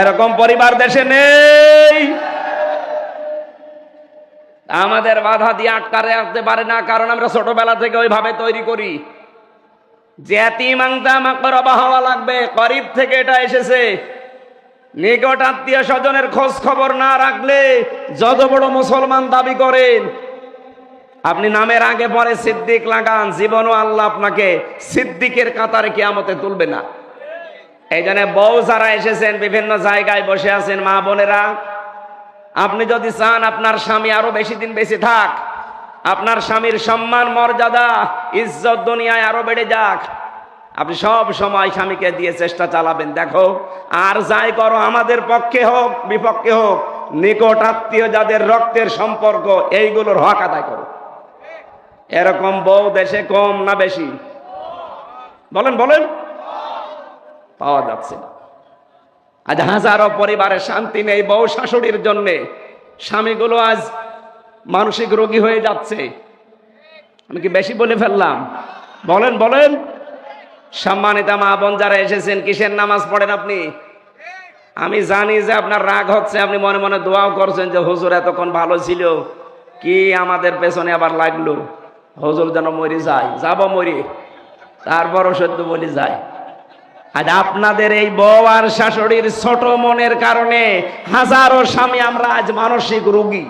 এরকম পরিবার দেশে নেই। আমাদের বাধা দিয়ে আটকারে আসতে পারে না, কারণ আমরা ছোটবেলা থেকে ওইভাবে তৈরি করি যে এতিমাংদা মাকরবা হওয়া লাগবে। গরিব থেকে এটা এসেছে। নিকট আত্মীয় স্বজনের খোঁজ খবর না রাখলে যত বড় মুসলমান দাবি করেন, আপনি নামের আগে পরে সিদ্দিক লাগান, জীবনও আল্লাহ আপনাকে সিদ্দিকের কাতারে কিয়ামতে তুলবে না। এই জন্য বউ যারা এসেছেন, বিভিন্ন জায়গায় বসে আছেন মা বোনেরা, আপনি যদি চান আপনার স্বামী আরো বেশি দিন বেঁচে থাক, আপনার স্বামীর সম্মান মর্যাদা ইজ্জত দুনিয়ায় আরো বেড়ে যাক, আপনি সব সময় স্বামীকে দিয়ে চেষ্টা চালাবেন। দেখো, আর যাই করো, আমাদের পক্ষে হোক বিপক্ষে হোক, নিকট আত্মীয় যাদের রক্তের সম্পর্ক, এইগুলোর হক আদায় করো। এরকম বউ দেশে কম না বেশি? বলেন বলেন। পাওয়া যাচ্ছে না। আজ হাজারো পরিবারের শান্তি নেই বউ শাশুড়ির জন্য। স্বামীগুলো আজ মানসিক রোগী হয়ে যাচ্ছে। আমি কি বেশি বলে ফেললাম? বলেন বলেন। সম্মানিত মা বোন যারা এসেছেন, কিসের নামাজ পড়েন আপনি? আমি জানি যে আপনার রাগ হচ্ছে, আপনি মনে মনে দোয়াও করছেন যে হুজুর এতক্ষণ ভালো ছিল, কি আমাদের পেছনে আবার লাগলো, হুজুর যেন মরে যায়। যাব মরি, তারপরও সত্য বলে যায়। আজ আপনাদের এই বউ আর শাশুড়ির ছোট মনের কারণে হাজারো স্বামী আমরা আজ মানসিক রোগী।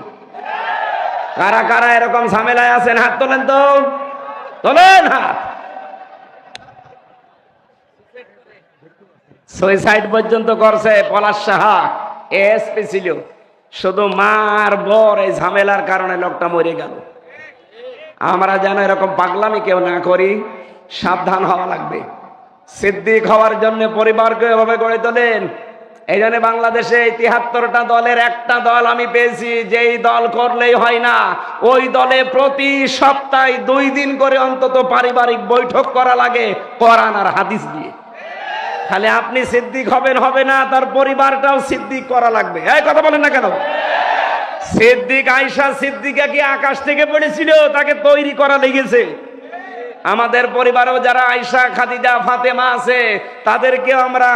কারা কারা এরকম ঝামেলায় আছেন? হাত তোলেন তো, তোলেন হাত। সুইসাইড পর্যন্ত করছে পলাশ সাহা, এসপি ছিল। শুধু মা আর বর এই ঝামেলার কারণে লোকটা মরে গেল। আমরা যেন এরকম পাগলামি কেউ না করি, সাবধান হওয়া লাগবে। সিদ্দিক হওয়ার জন্য পরিবারকে এভাবে গড়ে তোলেন। এই জন্য বাংলাদেশে ৭৩টা দলের একটা দল আমি পেয়েছি, যেই দল করলেই হয় না, ওই দলে প্রতি সপ্তাহে 2 দিন করে অন্তত পারিবারিক বৈঠক করা লাগে কোরআন আর হাদিস দিয়ে। খালি আপনি সিদ্দিক হবেন হবে না, তার পরিবারটাও সিদ্দিক করা লাগবে। এই কথা বলেন না কেন? সিদ্দিক আয়েশা সিদ্দিকা কি আকাশ থেকে পড়েছিল? তাকে তৈরি করা লেগেছে। আমাদের পরিবারেও যারা আয়েশা, খাদিজা, ফাতেমা আছে, তাদেরকেও আমরা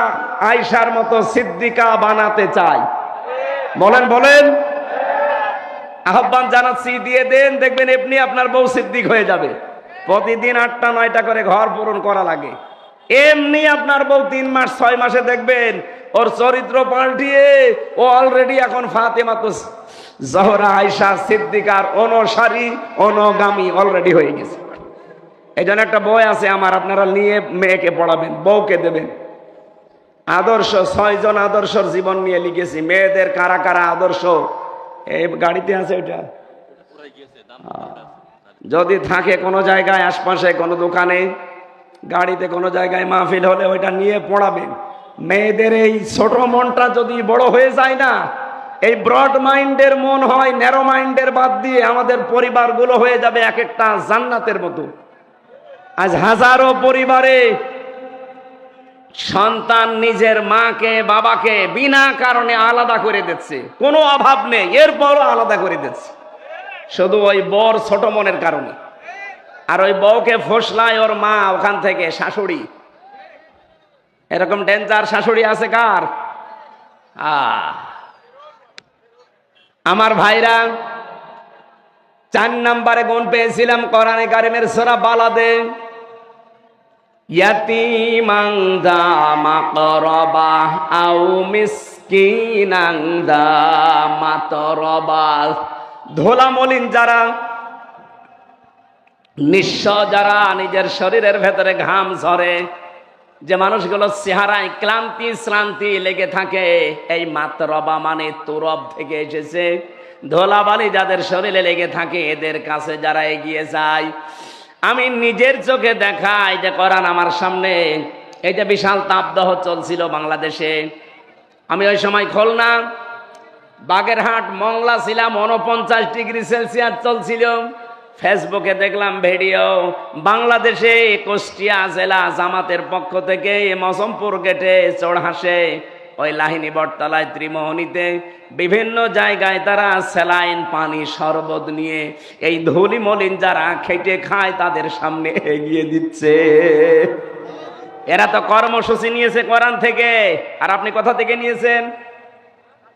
আয়েশার মতো সিদ্দিকা বানাতে চাই। বলেন বলেন। আহ্বান জানাচ্ছি, দিয়ে দেন, দেখবেন এমনি আপনার বউ সিদ্দিক হয়ে যাবে। প্রতিদিন 8টা 9টা করে ঘর পূরণ করা লাগে। এমনি আপনার বউ 3 মাস 6 মাসে দেখবেন ওর চরিত্র পাল্টিয়ে ও অলরেডি এখন ফাতেমা তো জহরা আয়েশা সিদ্দিকার অনুসারী, অনুগামী অলরেডি হয়ে গেছে। এই জন্য একটা বই আছে আমার, আপনারা নিয়ে মেয়েকে পড়াবেন, বউকে দেবেন। আদর্শ 6 জন আদর্শর জীবন নিয়ে লিখেছি। মেয়েদের কারা কারা আদর্শ, এই গাড়িতে আছে ওইটা, যদি থাকে কোনো জায়গায় আশপাশে কোনো দোকানে, গাড়িতে কোনো জায়গায় মাহফিল হলে ওইটা নিয়ে পড়াবেন। মেয়েদের এই ছোট মনটা যদি বড় হয়ে যায় না, এই ব্রড মাইন্ডের মন হয়, ন্যারো মাইন্ডের বাদ দিয়ে আমাদের পরিবারগুলো হয়ে যাবে এক একটা জান্নাতের মতো। আজ হাজারো পরিবারে সন্তান নিজের মাকে বাবাকে বিনা কারণে আলাদা করে দিচ্ছে, কোনো অভাব নেই, এরপরও আলাদা করে দিচ্ছে, শুধু ওই বর ছোট মনের কারণে। আর ওই বউকে ফসলায় ওর মা ওখান থেকে, শাশুড়ি। এরকম ডেঞ্জার শাশুড়ি আছে কার? আমার ভাইরা, 4 নম্বরে গুণ পেয়েছিলাম কোরআনে কারিমের সূরা বালাদে, ইয়াতীমান যা মাকরাবা আও মিসকিনান যা মাতরাবা। ধোলা মলিন যারা, নিঃস্ব যারা, নিজের শরীরের ভেতরে ঘাম ঝরে, যে মানুষগুলো চেহারায় ক্লান্তি শ্রান্তি লেগে থাকে, এই মাতরবা মানে তুরব থেকে এসেছে, ধোলাবালি যাদের শরীরে লেগে থাকে, এদের কাছে যারা এগিয়ে যায়, আমি নিজের চোখে দেখাই যে কোরআন আমার সামনে। এই যে বিশাল তাপদাহ চলছিল বাংলাদেশে, আমি ওই সময় খুলনা বাগেরহাট মংলা ছিলাম, 49°C চলছিল। ফেসবুকে দেখলাম ভিডিও, বাংলাদেশে কুষ্টিয়া জেলা জামাতের পক্ষ থেকে মজমপুর গেটে, চড়হাসে, ওই লাহিনী বটতলায়, ত্রিমোহনীতে, বিভিন্ন জায়গায় তারা স্যালাইন পানি শরবত নিয়ে এই ধুলি মলিন যারা খেটে খায় তাদের সামনে এগিয়ে দিচ্ছে। এরা তো কর্মসূচি নিয়েছে কোরআন থেকে, আর আপনি কোথা থেকে নিয়েছেন?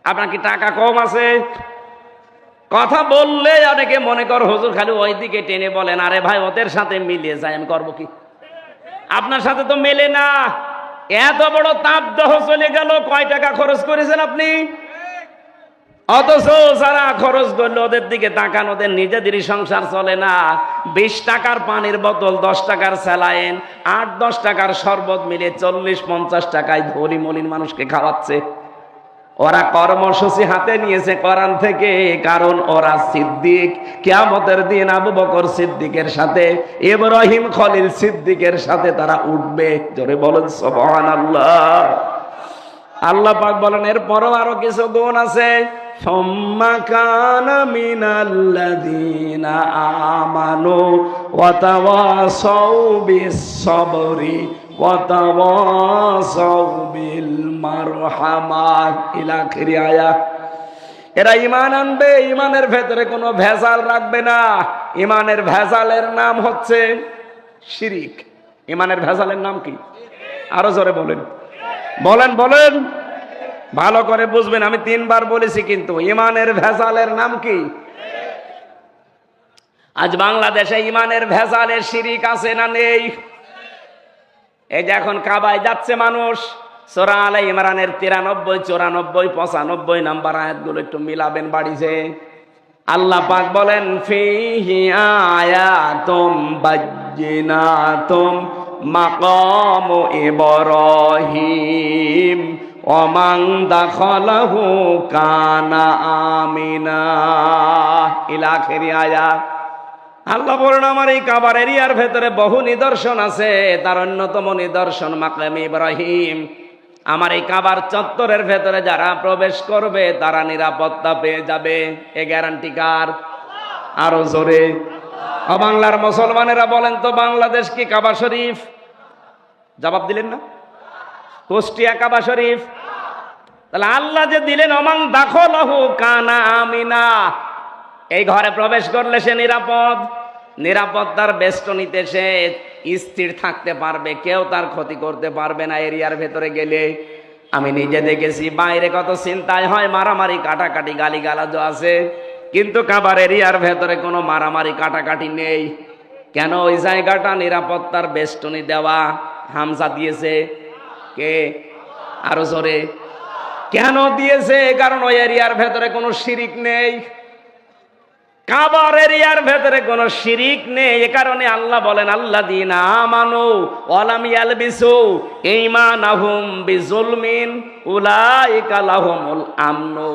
আপনার কি টাকা কম আছে? কথা বললে অনেকে মনে কর হুজুর খালি ওই দিকে টেনে বলেন, আরে ভাই ওদের সাথে মিলিয়ে যায়, আমি করবো কি? আপনার সাথে তো মেলে না। এত বড় তাপদাহ চলে গেল, কয় টাকা খরচ করেছেন আপনি? অথচ যারা খরচ করলো ওদের দিকে তাকান, ওদের নিজেদেরই সংসার চলে না। 20 টাকার পানির বোতল, 10 টাকার স্যালাইন, 8-10 টাকার শরবত মিলে 40-50 টাকায় ধনী মলিন মানুষকে খাওয়াচ্ছে। ওরা কর্মসূচি হাতে নিয়েছে কোরআন থেকে, কারণ ওরা সিদ্দিক। কিয়ামতের দিন আবু বকর সিদ্দিকের সাথে, ইব্রাহিম খলিল সিদ্দিকের সাথে তারা উঠবে। জোরে বলেন সুবহানাল্লাহ। আল্লাহ পাক বলেন এরপরও আরো কিছু গুণ আছে। সুম্মা কানা মিনাল্লাযীনা আমানু ওয়া তাওয়াসাউ বিস-সাবরি ওয়া তাওয়াসাউ বিল মারহামাহ ইলা আখিরি আয়াত। এরা ঈমান আনবে, ঈমানের ভেতরে কোনো ভেজাল রাখবে না। ঈমানের ভেজালের নাম হচ্ছে শিরিক। ঈমানের ভেজালের নাম কি? আরো জোরে বলেন, বলেন বলেন, ভালো করে বুঝবেন। আমি 3 বার বলেছি, কিন্তু ঈমানের ভেজালের নাম কি? আজ বাংলাদেশে ঈমানের ভেজালের শিরিক আছে না নেই? এই যে এখন কাবায় যাচ্ছে মানুষ, সূরা আলে ইমরানের 93, 94, 95 নাম্বার আয়াতগুলো একটু মিলাবেন বাড়িতে। আল্লাহ পাক বলেন ফিহি আয়াতুম বাজ্জিনাতুম মাকামু ইব্রাহিম ওয়া মান দাখালাহু কানা আমিনা ইলা আখিরি আয়াত। আল্লাহ বলেন আমার এই কাবার এরিয়ার ভেতরে বহু নিদর্শন আছে, তার অন্যতম নিদর্শন মাকাম ইব্রাহিম। আমার এই কাবার চত্বরের ভেতরে যারা প্রবেশ করবে তারা নিরাপত্তা পেয়ে যাবে। এ গ্যারান্টি কার? আরো জোরে। বাংলার মুসলমানেরা বলেন তো, বাংলাদেশ কি কাবা শরীফ? জবাব দিলেন না। কুষ্টিয়া কাবা শরীফ? তাহলে আল্লাহ যে দিলেন ওমান দাখালাহু কানা আমিনা, এই ঘরে প্রবেশ করলে সে নিরাপদ। নিরাপত্তার বেষ্টনীতে সে স্থির থাকতে পারবে, কেউ তার ক্ষতি করতে পারবে না এরিয়ার ভেতরে গেলে। আমি নিজে দেখেছি বাইরে কত চিন্তায় হয়, মারামারি কাটাকাটি গালিগালাজ আছে, কিন্তু কাবার এরিয়ার ভেতরে কোনো মারামারি কাটাকাটি নেই। কেন? ওই জায়গাটা নিরাপত্তার বেষ্টনী দেওয়া। হামজা দিয়েছে কে? আরো জোরে। কেন দিয়েছে? কারণ ওই এরিয়ার ভেতরে কোনো শিরিক নেই। কাবার এরিয়ার ভেতরে কোনো শিরিক নেই, এ কারণে আল্লাহ বলেন আল্লাযীনা আমানু ওয়া লাম ইয়ালবিসু ঈমানাহুম বিজুলমিন উলাইকা লাহুমুল আমনু।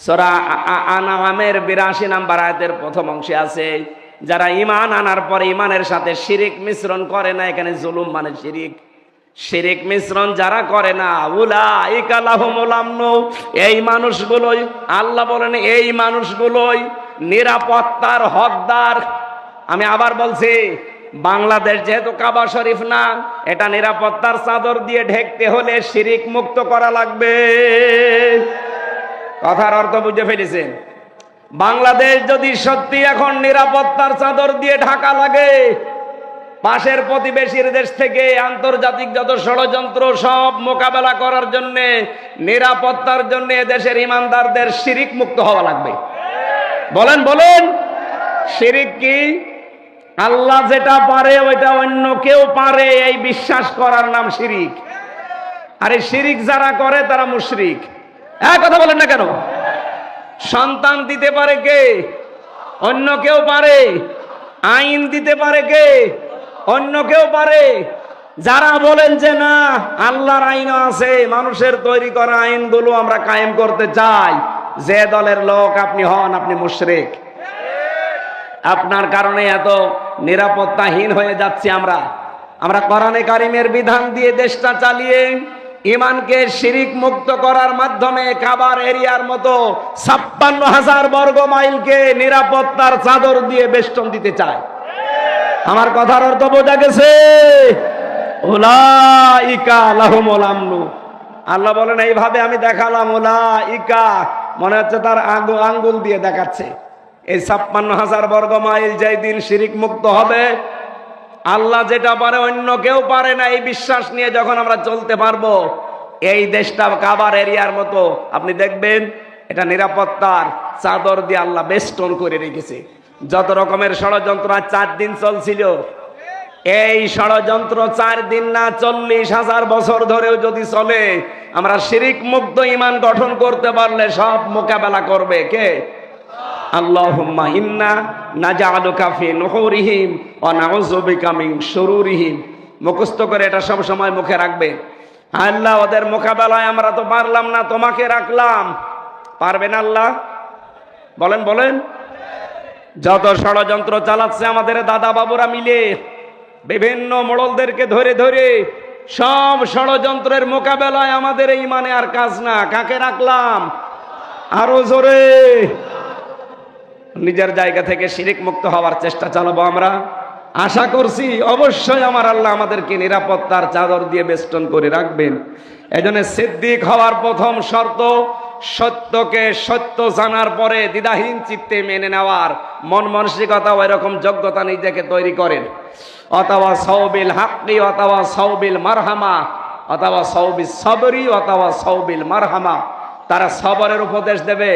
সূরা আনআমের 82 নম্বর আয়াতের প্রথম অংশে আছে, যারা ঈমান আনার পরে ঈমানের সাথে শিরিক মিশ্রণ করে না, এখানে জুলুম মানে শিরিক, শিরিক মিশ্রণ যারা করে না, উলাইকা লাহুমুল আমনু, এই মানুষগুলোই আল্লাহ বলেন এই মানুষগুলোই নিরাপত্তার হকদার। আমি আবার বলছি, বাংলাদেশ যেহেতু কাবা শরীফ না, এটা নিরাপত্তার চাদর দিয়ে ঢেকতে হলে শিরিক মুক্ত করা লাগবে। কথার অর্থ বুঝে ফেলেছেন? বাংলাদেশ যদি সত্যি এখন নিরাপত্তার চাদর দিয়ে ঢাকা লাগে, পাশের প্রতিবেশীর দেশ থেকে আন্তর্জাতিক যত ষড়যন্ত্র সব মোকাবেলা করার জন্য, নিরাপত্তার জন্য দেশের ইমানদারদের শিরিক মুক্ত হওয়া লাগবে। বলেন বলেন, শিরিক কি? আল্লাহ যেটা পারে ওইটা অন্য কেউ পারে, এই বিশ্বাস করার নাম শিরিক। আর এই শিরিক যারা করে তারা মুশরিক। কথা বলেন না কেন? সন্তান দিতে পারে কে? অন্য কেউ পারে? আইন দিতে পারে কে? অন্য কেউ পারে? যারা বলেন যে না আল্লাহর আইনও আছে, মানুষের তৈরি করা আইনগুলো আমরা কায়েম করতে চাই, যে দলের লোক আপনি হন, আপনি মুশরিক। আপনার কারণে এত নিরাপত্তাহীন হয়ে যাচ্ছি আমরা। আমরা কোরআনে কারিমের বিধান দিয়ে দেশটা চালিয়ে ইমানকে শিরিক মুক্ত করার মাধ্যমে কাবার এরিয়ার মতো ৫৬,০০০ বর্গ মাইলকে নিরাপত্তার চাদর দিয়ে বেষ্টন দিতে চায়। আমার কথার অর্থ বোঝা গেছে? উলাইকা লাহুমুল আমনু। আল্লাহ বলেন এইভাবে আমি দেখালাম, উলাইকা মনে হচ্ছে তার আঙ্গুল দিয়ে দেখাচ্ছে। এই ৫৬,০০০ বর্গ মাইল যেই দিন শিরিক মুক্ত হবে, আল্লাহ যেটা পারে অন্য কেউ পারে না, এই বিশ্বাস নিয়ে যখন আমরা চলতে পারবো, এই দেশটা কাবার এরিয়ার মতো আপনি দেখবেন এটা নিরাপত্তার চাদর দিয়ে আল্লাহ বেষ্টন করে রেখেছে। যত রকমের ষড়যন্ত্র 4 দিন চলছিল, এই ষড়যন্ত্র 4 দিন না ৪০,০০০ বছর ধরেও যদি চলে, আমরা শিরিক মুক্ত ঈমান গঠন করতে পারলে সব মোকাবেলা করবে কে? আল্লাহুম্মা ইন্না নাজআলুকা ফি নুহুরিহিম ওয়া নাউযু বিকা মিন শুরুরিহিম। মুখস্থ করে এটা সব সময় মুখে রাখবে। আল্লাহ ওদের মোকাবেলায় আমরা তো পারলাম না, তোমাকে রাখলাম। পারবেন আল্লাহ? বলেন বলেন। যত ষড়যন্ত্র চালাচ্ছে আমাদের দাদা বাবুরা মিলে, বিভিন্ন মোড়লদেরকে ধরে ধরে, সব ষড়যন্ত্রের মোকাবেলায় আমাদের এই মানে আর কাজ না। কাকে রাখলাম? আরো জোরে। নিজের জায়গা থেকে শিরিক মুক্ত হওয়ার চেষ্টা চালাবো আমরা। আশা করছি অবশ্যই আমার আল্লাহ আমাদেরকে নিরাপত্তার চাদর দিয়ে বেষ্টন করে রাখবেন। এজন্য সিদ্দিক হওয়ার প্রথম শর্ত, সত্যকে সত্য জানার পরে দ্বিধাহীন চিত্তে মেনে নেওয়ার মন মানসিকতা, ওই রকম যোগ্যতা নিজেকে তৈরি করেন। অথবা সৌবিল হাক্কি অথবা সৌবিল মারহামা অথবা সৌবিল সবরি অথবা সৌবিল মারহামা। তারা সবরের উপদেশ দেবে।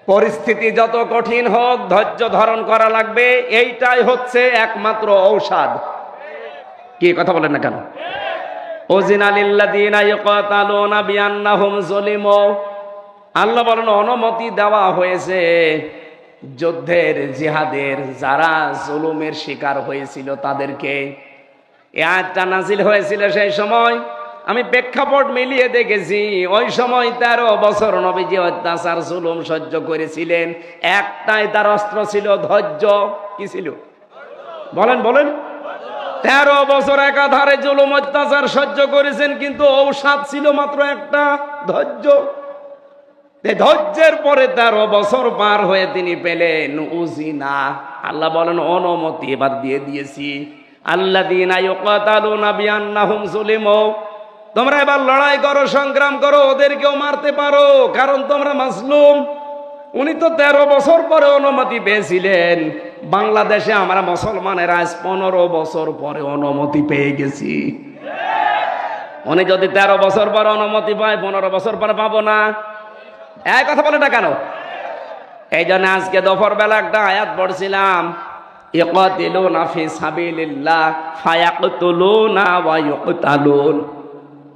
পরিস্থিতি যত কঠিন হোক ধৈর্য ধারণ করা লাগবে, এইটাই হচ্ছে একমাত্র ঔষধ। কি কথা বলেন না কেন? উযিনা লিল্লাযীনা ইউকাতালুনা বিআন্নাহুম যুলিমু। আল্লাহ বলেন অনুমতি দেওয়া হয়েছে যুদ্ধের, জিহাদের, যারা জুলুমের শিকার হয়েছিল তাদেরকে। এই আয়াতটা নাজিল হয়েছিল সেই সময়, আমি প্রেক্ষাপট মিলিয়ে দেখেছি, ওই সময় 13 বছর নবীজি অত্যাচার জুলুম সহ্য করেছিলেন। একটাই তার অস্ত্র ছিল ধৈর্য। কি ছিল? বলেন বলেন। 13 বছর একাধারে জুলুম অত্যাচার সহ্য করেছেন, কিন্তু ঔষধ ছিল মাত্র একটা, ধৈর্য। ধৈর্যের পরে 13 বছর পার হয়ে তিনি পেলেন উযিনা। আল্লাহ বলেন অনুমতি এবার দিয়ে দিয়েছি। আল্লাযীনা ইউকাতালুনা বিআন্নাহুম যুলিমু। তোমরা এবার লড়াই করো, সংগ্রাম করো, ওদেরকেও মারতে পারো, কারণ তোমরা মাজলুম। উনি তো 13 বছর পরে অনুমতি পেয়েছিলেন। বাংলাদেশে আমরা মুসলমানেরা আজ 15 বছর পরে অনুমতি পেয়ে গেছি। উনি যদি 13 বছর পরে অনুমতি পায়, 15 বছর পরে পাবো না? এই কথা বলে না কেন? এই জন্য আজকে দুপুর বেলা একটা আয়াত পড়ছিলাম, ইকাতিলুনা ফি সাবিলিল্লাহ ফায়াকতুলুনা ওয়া ইউকতালুন।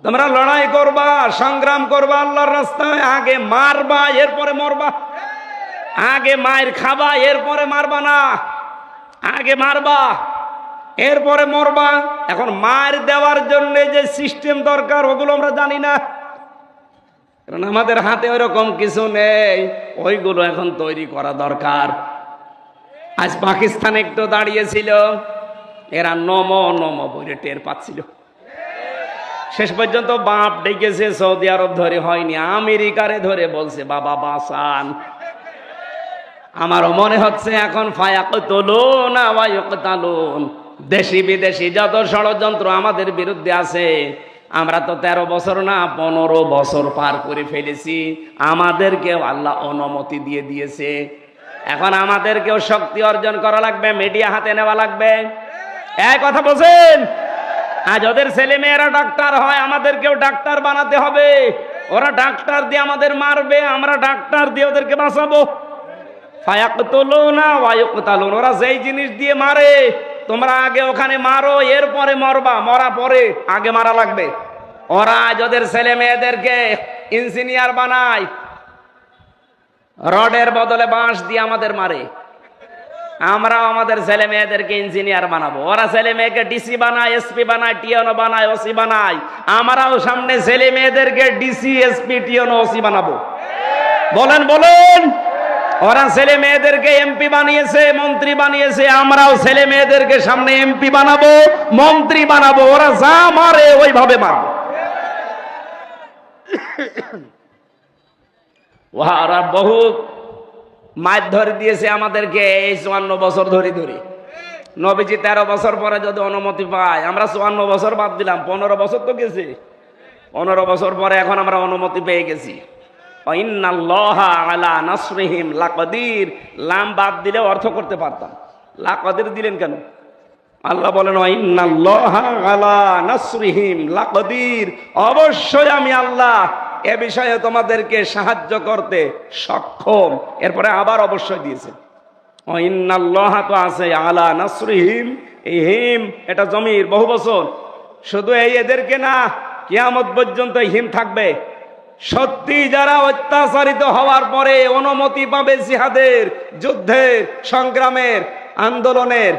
তোমরা লড়াই করবা, সংগ্রাম করবা আল্লাহর রাস্তায়, আগে মারবা এরপরে মরবা। আগে মায়ের খাবা এরপরে মারবা না, আগে মারবা এরপরে মরবা। এখন মার দেওয়ার জন্য যে সিস্টেম দরকার ওগুলো আমরা জানি না, কারণ আমাদের হাতে ওইরকম কিছু নেই। ওইগুলো এখন তৈরি করা দরকার। আজ পাকিস্তান একটু দাঁড়িয়েছিল, এরা নমো নমো বলে টের পাচ্ছিল। শেষ পর্যন্ত বাপ ডেকেছে, সৌদি আরব ধরে হয়নি, আমেরিকারে ধরে বলছে বাবা বাঁচান। আমারও মনে হচ্ছে এখন ফায়াকতুলুনা ওয়া ইউকতালুন। দেশি বিদেশি যত ষড়যন্ত্র আমাদের বিরুদ্ধে আছে, আমরা তো 13 বছর না 15 বছর পার করে ফেলেছি। আমাদেরকেও আল্লাহ অনুমতি দিয়ে দিয়েছে। এখন আমাদেরকেও শক্তি অর্জন করা লাগবে, মিডিয়া হাতে নেওয়া লাগবে। এই কথা বলছেন? আজ ওদের ছেলে মেয়েরা ডাক্তার হয়, আমাদেরকেও ডাক্তার বানাতে হবে। ওরা ডাক্তার দিয়ে আমাদের মারবে, আমরা ডাক্তার দিয়ে ওদেরকে বাঁচাবো। ফায়াকতুলুনা ওয়া ইউকতালুন। ওরা যেই জিনিস দিয়ে মারে, তোমরা আগে ওখানে মারো, এরপরে মরবা। মরা পরে, আগে মারা লাগবে। ওরা আজ ওদের ছেলে মেয়েদেরকে ইঞ্জিনিয়ার বানায়, রডের বদলে বাঁশ দিয়ে আমাদের মারে। আমরাও আমাদের ছেলে মেয়েদেরকে ইঞ্জিনিয়ার বানাবো, ওরা ছেলে মেয়েকে ডিসি বানায়, এসপি বানায়, টিএনও বানায়, ওসি বানায়। আমরাও সামনে ছেলে মেয়েদেরকে ডিসি, এসপি, টিএনও, ওসি বানাবো। বলেন বলেন। ওরা ছেলে মেয়েদেরকে এমপি বানিয়েছে, মন্ত্রী বানিয়েছে, আমরাও ছেলে মেয়েদেরকে সামনে এমপি বানাবো, মন্ত্রী বানাবো। ওরা যা মারে ওইভাবে মারবো। ওরা বহু মাছ ধরে দিয়েছে আমাদেরকে এই 54 বছর ধরে ধরে। নবীজি 13 বছর পরে যদি অনুমতি পায়, আমরা 54 বছর বাদ দিলাম, 15 বছর তো গেছে। 15 বছর পরে এখন আমরা অনুমতি পেয়ে গেছি। ইন্নাল্লাহা আলা নাসরিহিম লাকাদির, লাম বাদ দিলে অর্থ করতে পারতাম, লাকাদির দিলেন কেন? আল্লাহ বলেন ইন্নাল্লাহা আলা নাসরিহিম লাকাদির, অবশ্যই আমি আল্লাহ এ বিষয়ে তোমাদেরকে সাহায্য করতে সক্ষম। এরপরে আবার অবশ্যই দিয়েছেন। ইন্নাল্লাহা তো আছে, আলা নাসরিহিম, এই হিম এটা জমির বহু বছর, শুধু এই এদেরকে না, কিয়ামত পর্যন্ত হিম থাকবে। সত্যি যারা অত্যাচারিত হওয়ার পরে অনুমতি পাবে জিহাদের, যুদ্ধের, সংগ্রামের, আন্দোলনের,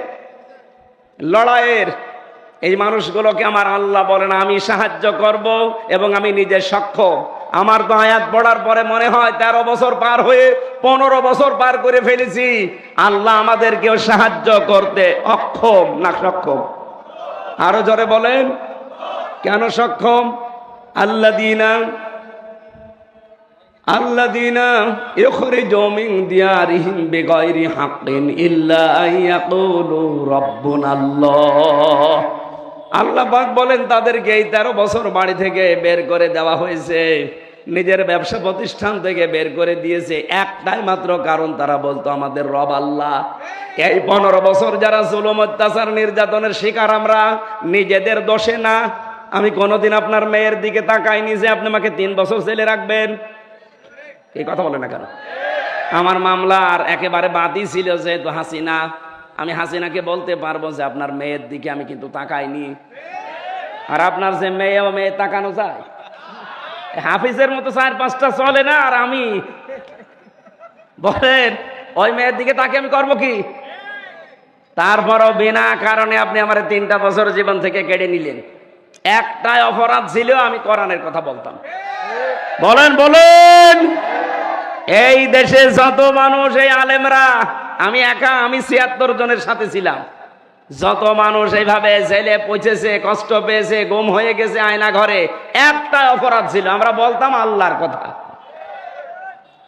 লড়াইয়ের, এই মানুষগুলোকে আমার আল্লাহ বলেন আমি সাহায্য করব এবং আমি নিজে সক্ষম। আমার তো আয়াত পড়ার পরে মনে হয় 13 বছর পার হয়ে 15 বছর পার করে ফেলেছি। আল্লাহ আমাদেরকেও সাহায্য করতে অক্ষম না সক্ষম? আরো জোরে বলেন, কেন সক্ষম? আল্লাযীনা ইখরিজু মিন দিয়ারিহিম বিগাইরি হাক্কিন ইল্লা আইয়াকুলু রাব্বুনাল্লাহ। আল্লাহ পাক বলেন তাদেরকে এই 13 বছর বাড়ি থেকে বের করে দেওয়া হয়েছে, নিজের ব্যবসা প্রতিষ্ঠান থেকে বের করে দিয়েছে একটাই মাত্র কারণ, তারা বলতো আমাদের রব আল্লাহ। এই 15 বছর যারা জুলুম, অত্যাচার, নির্যাতনের শিকার আমরা, নিজেদের দোষে না। আমি কোনোদিন আপনার মেয়ের দিকে তাকাইনি যে আপনি আমাকে 3 বছর জেলে রাখবেন। এই কথা বলে না কেন? আমার মামলার একেবারে বাদই ছিল যেহেতু হাসিনা, আমি হাসিনাকে বলতে পারবো যে আপনার মেয়ের দিকে আমি কিন্তু তাকাইনি। আর আপনার যে মেয়ে, ও মেয়ে তাকানো যায়? হাফিজের মতো 4-5টা চলে না, আর আমি বলেন ওই মেয়ের দিকে তাকে আমি করবো কি? তারপরও বিনা কারণে আপনি আমার 3টা বছর জীবন থেকে কেড়ে নিলেন। একটাই অপরাধ ছিল, আমি কোরআনের কথা বলতাম। বলেন বলেন। এই দেশে যত মানুষ, এই আলেমরা, আমি একা, আমি 76 জনের সাথে ছিলাম, যত মানুষ এইভাবে জেলে পৌঁছেছে, কষ্ট পেয়েছে, গুম হয়ে গেছে আয়না ঘরে, একটা অপরাধ ছিল, আমরা বলতাম আল্লাহর কথা।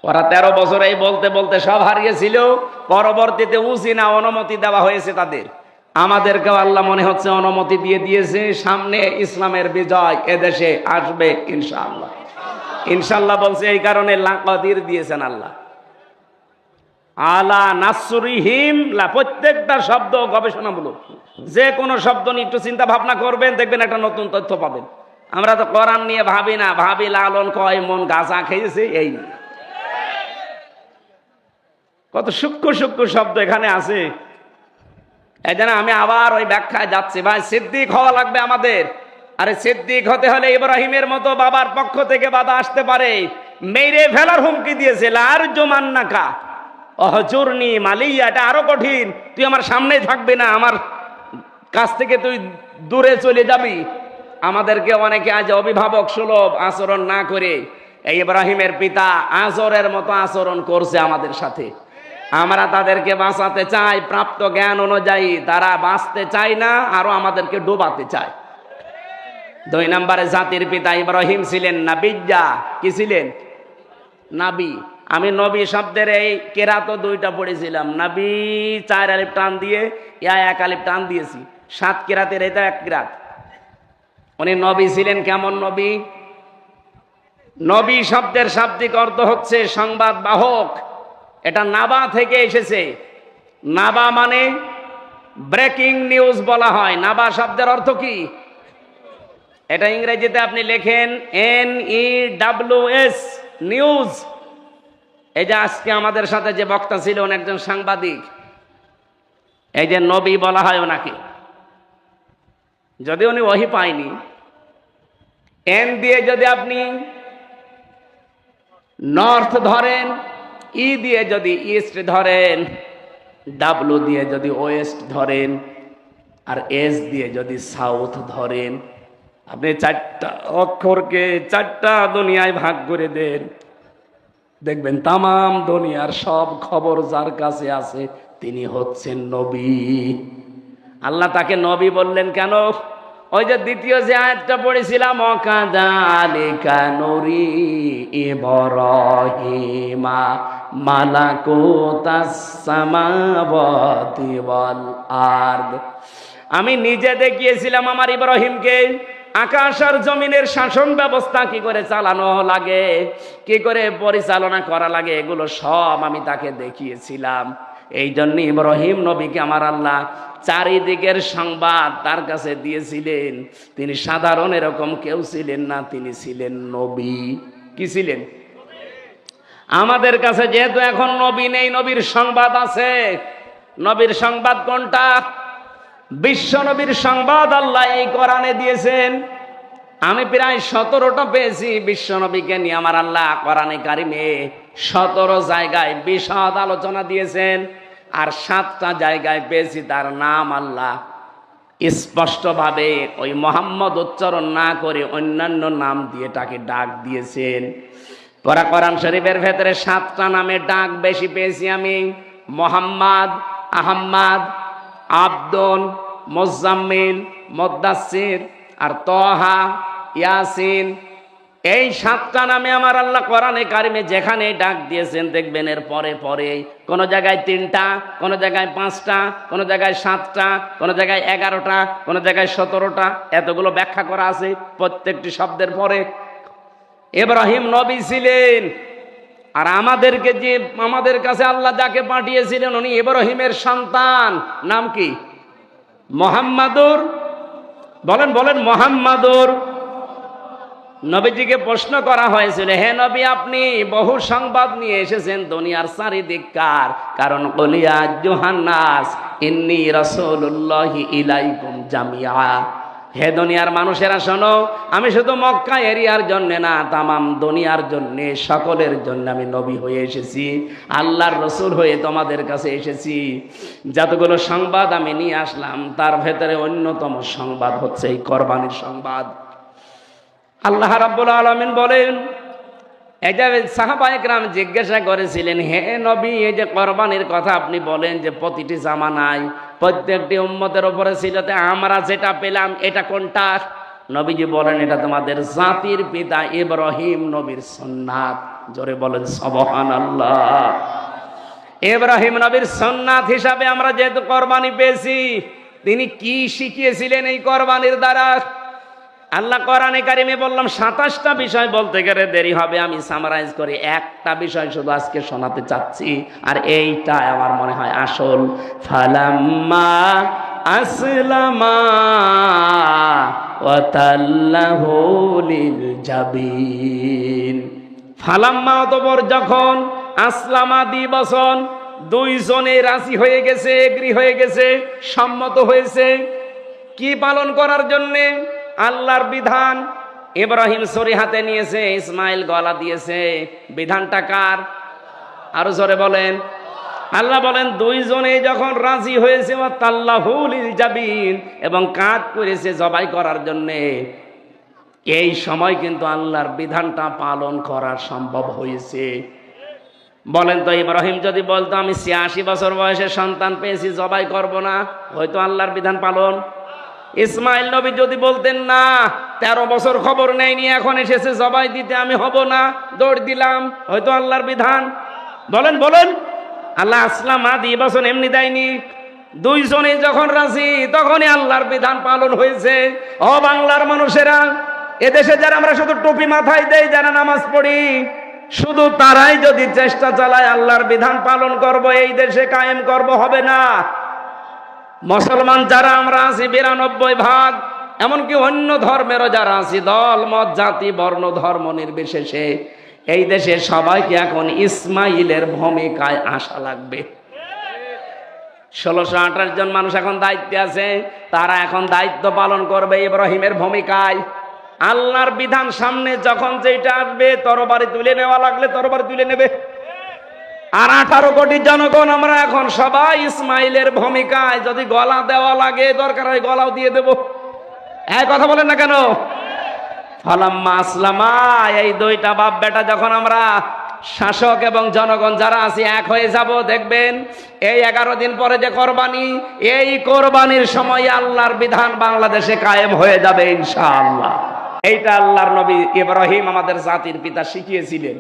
ওরা 13 বছর এই বলতে বলতে সব হারিয়েছিল। পরবর্তীতে উসিনা অনুমতি দেওয়া হয়েছে তাদের। আমাদেরকেও আল্লাহ মনে হচ্ছে অনুমতি দিয়ে দিয়েছে, সামনে ইসলামের বিজয় এদেশে আসবে ইনশাআল্লাহ। ইনশাআল্লাহ বলছে, এই কারণে লাকাদির দিয়েছেন আল্লাহ। আলা নাসরিহিম, প্রত্যেকটা শব্দ গবেষণামূলক। যে কোনো শব্দ নিয়ে একটু চিন্তা ভাবনা করবেন, দেখবেন একটা নতুন তথ্য পাবেন। আমরা তো কোরআন নিয়ে ভাবি না, ভাবি লালন কয় মন গাঁজা খেয়েছে, এই কত সূক্ষ্ম সূক্ষ্ম শব্দ এখানে আছে। এই জন্য আমি আবার ওই ব্যাখ্যায় যাচ্ছি, ভাই সিদ্দিক হওয়া লাগবে আমাদের। আরে সিদ্দিক হতে হলে ইব্রাহিমের মতো বাবার পক্ষ থেকে বাধা আসতে পারে, মেরে ফেলার হুমকি দিয়েছে, লারজুমান্নাকা অহজুরনি মালিয়া, এটা আরো কঠিন, তুই আমার সামনেই থাকবি না, আমার কাছ থেকে তুই দূরে চলে যাবি। আমাদেরকে অনেকে আজ অভিভাবক সুলভ আচরণ না করে এই ইব্রাহিমের পিতা আজরের মতো আচরণ করছে আমাদের সাথে। আমরা তাদেরকে বাঁচাতে চাই প্রাপ্ত জ্ঞান অনুযায়ী, তারা বাঁচতে চায় না, আরো আমাদেরকে ডোবাতে চায়। 2 নম্বরে জাতির পিতা ইব্রাহিম ছিলেন নাবিজ্জা। কি ছিলেন? নাবি। আমি নবী শব্দের এই কেরাত 2টা পড়েছিলাম, নবী 4 আলিফ টান দিয়ে, 1 আলিফ টান দিয়েছি, 7 কেরাতের এটা 1 কেরাত। উনি নবী ছিলেন। কেমন নবী? নবী শব্দের শাব্দিক অর্থ হচ্ছে সংবাদ বাহক। এটা নাবা থেকে এসেছে। নাবা মানে ব্রেকিং নিউজ বলা হয়। নাবা শব্দের অর্থ কি? এটা ইংরেজিতে আপনি লেখেন NEWS, নিউজ। এই যে আজকে আমাদের সাথে যে বক্তা ছিল, উনি একজন সাংবাদিক। এই যে নবী বলা হয় ওনাকে, যদি উনি ওহী পায়নি, এন দিয়ে যদি আপনি নর্থ ধরেন, ই দিয়ে যদি ইস্ট ধরেন, ডাব্লু দিয়ে যদি ওয়েস্ট ধরেন, আর এস দিয়ে যদি সাউথ ধরেন, আপনি চারটা অক্ষরকে চারটা দুনিয়ায় ভাগ করে দেন, দেখবেন তামাম দুনিয়ার সব খবর যার কাছে আছে তিনি হচ্ছেন নবী। আল্লাহ তাকে নবী বললেন কেন? ওই যে দ্বিতীয় যে আয়াতটা পড়েছিলাম, অকাযালিকা নুরি ইব্রাহিমা মালাকুতাস সামাওয়াতি ওয়াল আরদ। আমি নিজে দেখিয়েছিলাম আমার ইব্রাহিমকে আকাশ আর জমিনের শাসন ব্যবস্থা কি করে চালানো লাগে, কি করে পরিচালনা করা লাগে, এগুলো সব আমি তাকে দেখিয়েছিলাম। এই জন্য ইব্রাহিম নবীকে আমার আল্লাহ চারিদিকের সংবাদ তার কাছে দিয়েছিলেন। তিনি সাধারণ এরকম কেউ ছিলেন না, তিনি ছিলেন নবী। কি ছিলেন? আমাদের কাছে যেহেতু এখন নবী নেই, নবীর সংবাদ আছে। নবীর সংবাদ কোনটা? বিশ্ব নবীর সংবাদ আল্লাহ এই কোরআনে দিয়েছেন। আমি প্রায় 17টা পেয়েছি বিশ্ব নবীকে নিয়ে আমার আল্লাহ কোরআনে কারিমে। 17 জায়গায় বিশদ আলোচনা দিয়েছেন, আর 7টা জায়গায় পেয়েছি তার নাম আল্লাহ স্পষ্টভাবে ওই মোহাম্মদ উচ্চারণ না করে অন্যান্য নাম দিয়ে তাকে ডাক দিয়েছেন। কোরআন শরীফের ভেতরে 7টা নামে ডাক বেশি পেয়েছি আমি। মোহাম্মদ, আহম্মদ, আব্দুল, মুজাম্মিল, মুদ্দাসির আর তহা, ইয়াসিন। এই 7টা নামে আমার আল্লাহ কোরআনে কারিমে যেখানে ডাক দিয়েছেন দেখবেন এর পরে পরে কোন জায়গায় 3টা, কোন জায়গায় 5টা, কোন জায়গায় 7টা, কোন জায়গায় 11টা, কোন জায়গায় 17টা, এতগুলো ব্যাখ্যা করা আছে প্রত্যেকটি শব্দের পরে। ইব্রাহিম নবী ছিলেন, আর আমাদেরকে যে আমাদের কাছে আল্লাহ যাকে পাঠিয়েছিলেন উনি ইব্রাহিমের সন্তান। নাম কি? মুহাম্মাদুর। বলেন বলেন মুহাম্মাদুর। নবীজিকে প্রশ্ন করা হয়েছিল, হে নবী আপনি বহু সংবাদ নিয়ে এসেছেন দুনিয়ার চারিদিককার, কারণ কলিয়া জোহান্নাস ইন্নী রাসূলুল্লাহি ইলাইকুম জামিআ। হে দুনিয়ার মানুষেরা শোনো, আমি শুধু মক্কা এরিয়ার জন্য না, তামাম দুনিয়ার জন্য, সকলের জন্য আমি নবী হয়ে এসেছি, আল্লাহর রসুল হয়ে তোমাদের কাছে এসেছি। যতগুলো সংবাদ আমি নিয়ে আসলাম তার ভেতরে অন্যতম সংবাদ হচ্ছে এই কোরবানির সংবাদ। আল্লাহ রাব্বুল আলামিন বলেন, এই যে সাহাবায়ে কেরাম জিজ্ঞাসা করেছিলেন, হে নবী এই যে কোরবানির কথা আপনি বলেন যে প্রতিটি জামানায় প্রত্যেকটি উম্মতের উপরে ছিল, আমরা যেটা পেলাম এটা কোনটা? নবীজি বলেন, এটা তোমাদের জাতির পিতা ইব্রাহিম নবীর সুন্নাত। জোরে বলেন সুবহানাল্লাহ। ইব্রাহিম নবীর সুন্নাত হিসাবে আমরা যেহেতু কোরবানি পেয়েছি, তিনি কি শিখিয়েছিলেন এই কোরবানির দ্বারা? আল্লাহ কোরআনে কারিমে বললাম 27টা বিষয় বলতে গেলে দেরি হবে, আমি সামারাইজ করে একটা বিষয় শুধু আজকে শোনাতে চাচ্ছি, আর এইটা আমার মনে হয় আসল। ফালাম্মা আসলামা ওয়া তাল্লাহু লিল জাবিন। ফালাম্মা অতঃপর যখন, আসলামা দিবসন, দুইজনে রাজি হয়ে গেছে, এগ্রি হয়ে গেছে, সম্মত হয়েছে কি পালন করার জন্যে? আল্লাহর বিধান। ইব্রাহিম ছুরি হাতে নিয়েছে, ইসমাইল গলা দিয়েছে। বিধানটা কার? আরো জোরে বলেন। আল্লাহ বলেন দুইজনে যখন রাজি হয়েছে ওয়াতাল্লাহু লিল জাবিন, এবং কাঁধ করেছে জবাই করার জন্যে, এই সময় কিন্তু আল্লাহর বিধানটা পালন করা সম্ভব হয়েছে। বলেন তো, ইব্রাহিম যদি বলতো আমি 86 বছর বয়সে সন্তান পেয়েছি, জবাই করব না, হয়তো আল্লাহর বিধান পালন? ইসমাইল নবী যদি বলতেন না 13 বছর খবর নেয়নি, এখন এসেছে জবাই দিতে, আমি হব না, দৌড় দিলাম, হয়তো আল্লাহর বিধান? বলেন বলেন। আল্লাহ আসলাম আদি বছর এমনি দেয়নি, দুইজনে যখন রাজি তখনই আল্লাহর বিধান পালন হয়েছে। ও বাংলার মানুষেরা, এদেশে যারা আমরা শুধু টুপি মাথায় দেই, যারা নামাজ পড়ি, শুধু তারাই যদি চেষ্টা চালায় আল্লাহর বিধান পালন করব, এই দেশে কায়েম করব, হবে না। মুসলমান যারা আমরা আছি 92%, এমনকি অন্য ধর্মেরও যারা আছি, দল মত জাতি বর্ণ ধর্ম নির্বিশেষে, এই দেশে সবাইকে এখন ইসমাইলের ভূমিকায় আসা লাগবে। 1628 জন মানুষ এখন দায়িত্বে আছে, তারা এখন দায়িত্ব পালন করবে ইব্রাহিমের ভূমিকায়। আল্লাহর বিধান সামনে যখন যেটা আসবে, তরবারি তুলে নেওয়া লাগলে তরবারি তুলে নেবে। আর 18 কোটি জনগণ আমরা এখন সবাই ইসমাইলের ভূমিকায়, যদি গলা দেওয়া লাগে দরকার হয় গলাও দিয়ে দেব। এই কথা বলেন না কেন? ফালাম্মা আসলামা, এই দুইটা বাপ বেটা যখন আমরা শাসক এবং জনগণ যারা আছি এক হয়ে যাব, দেখবেন এই 11 দিন পরে যে কোরবানি, এই কোরবানির সময় আল্লাহর বিধান বাংলাদেশে কায়েম হয়ে যাবে ইনশাআল্লাহ। এইটা আল্লাহর নবী ইব্রাহিম আমাদের জাতির পিতা শিখিয়েছিলেন।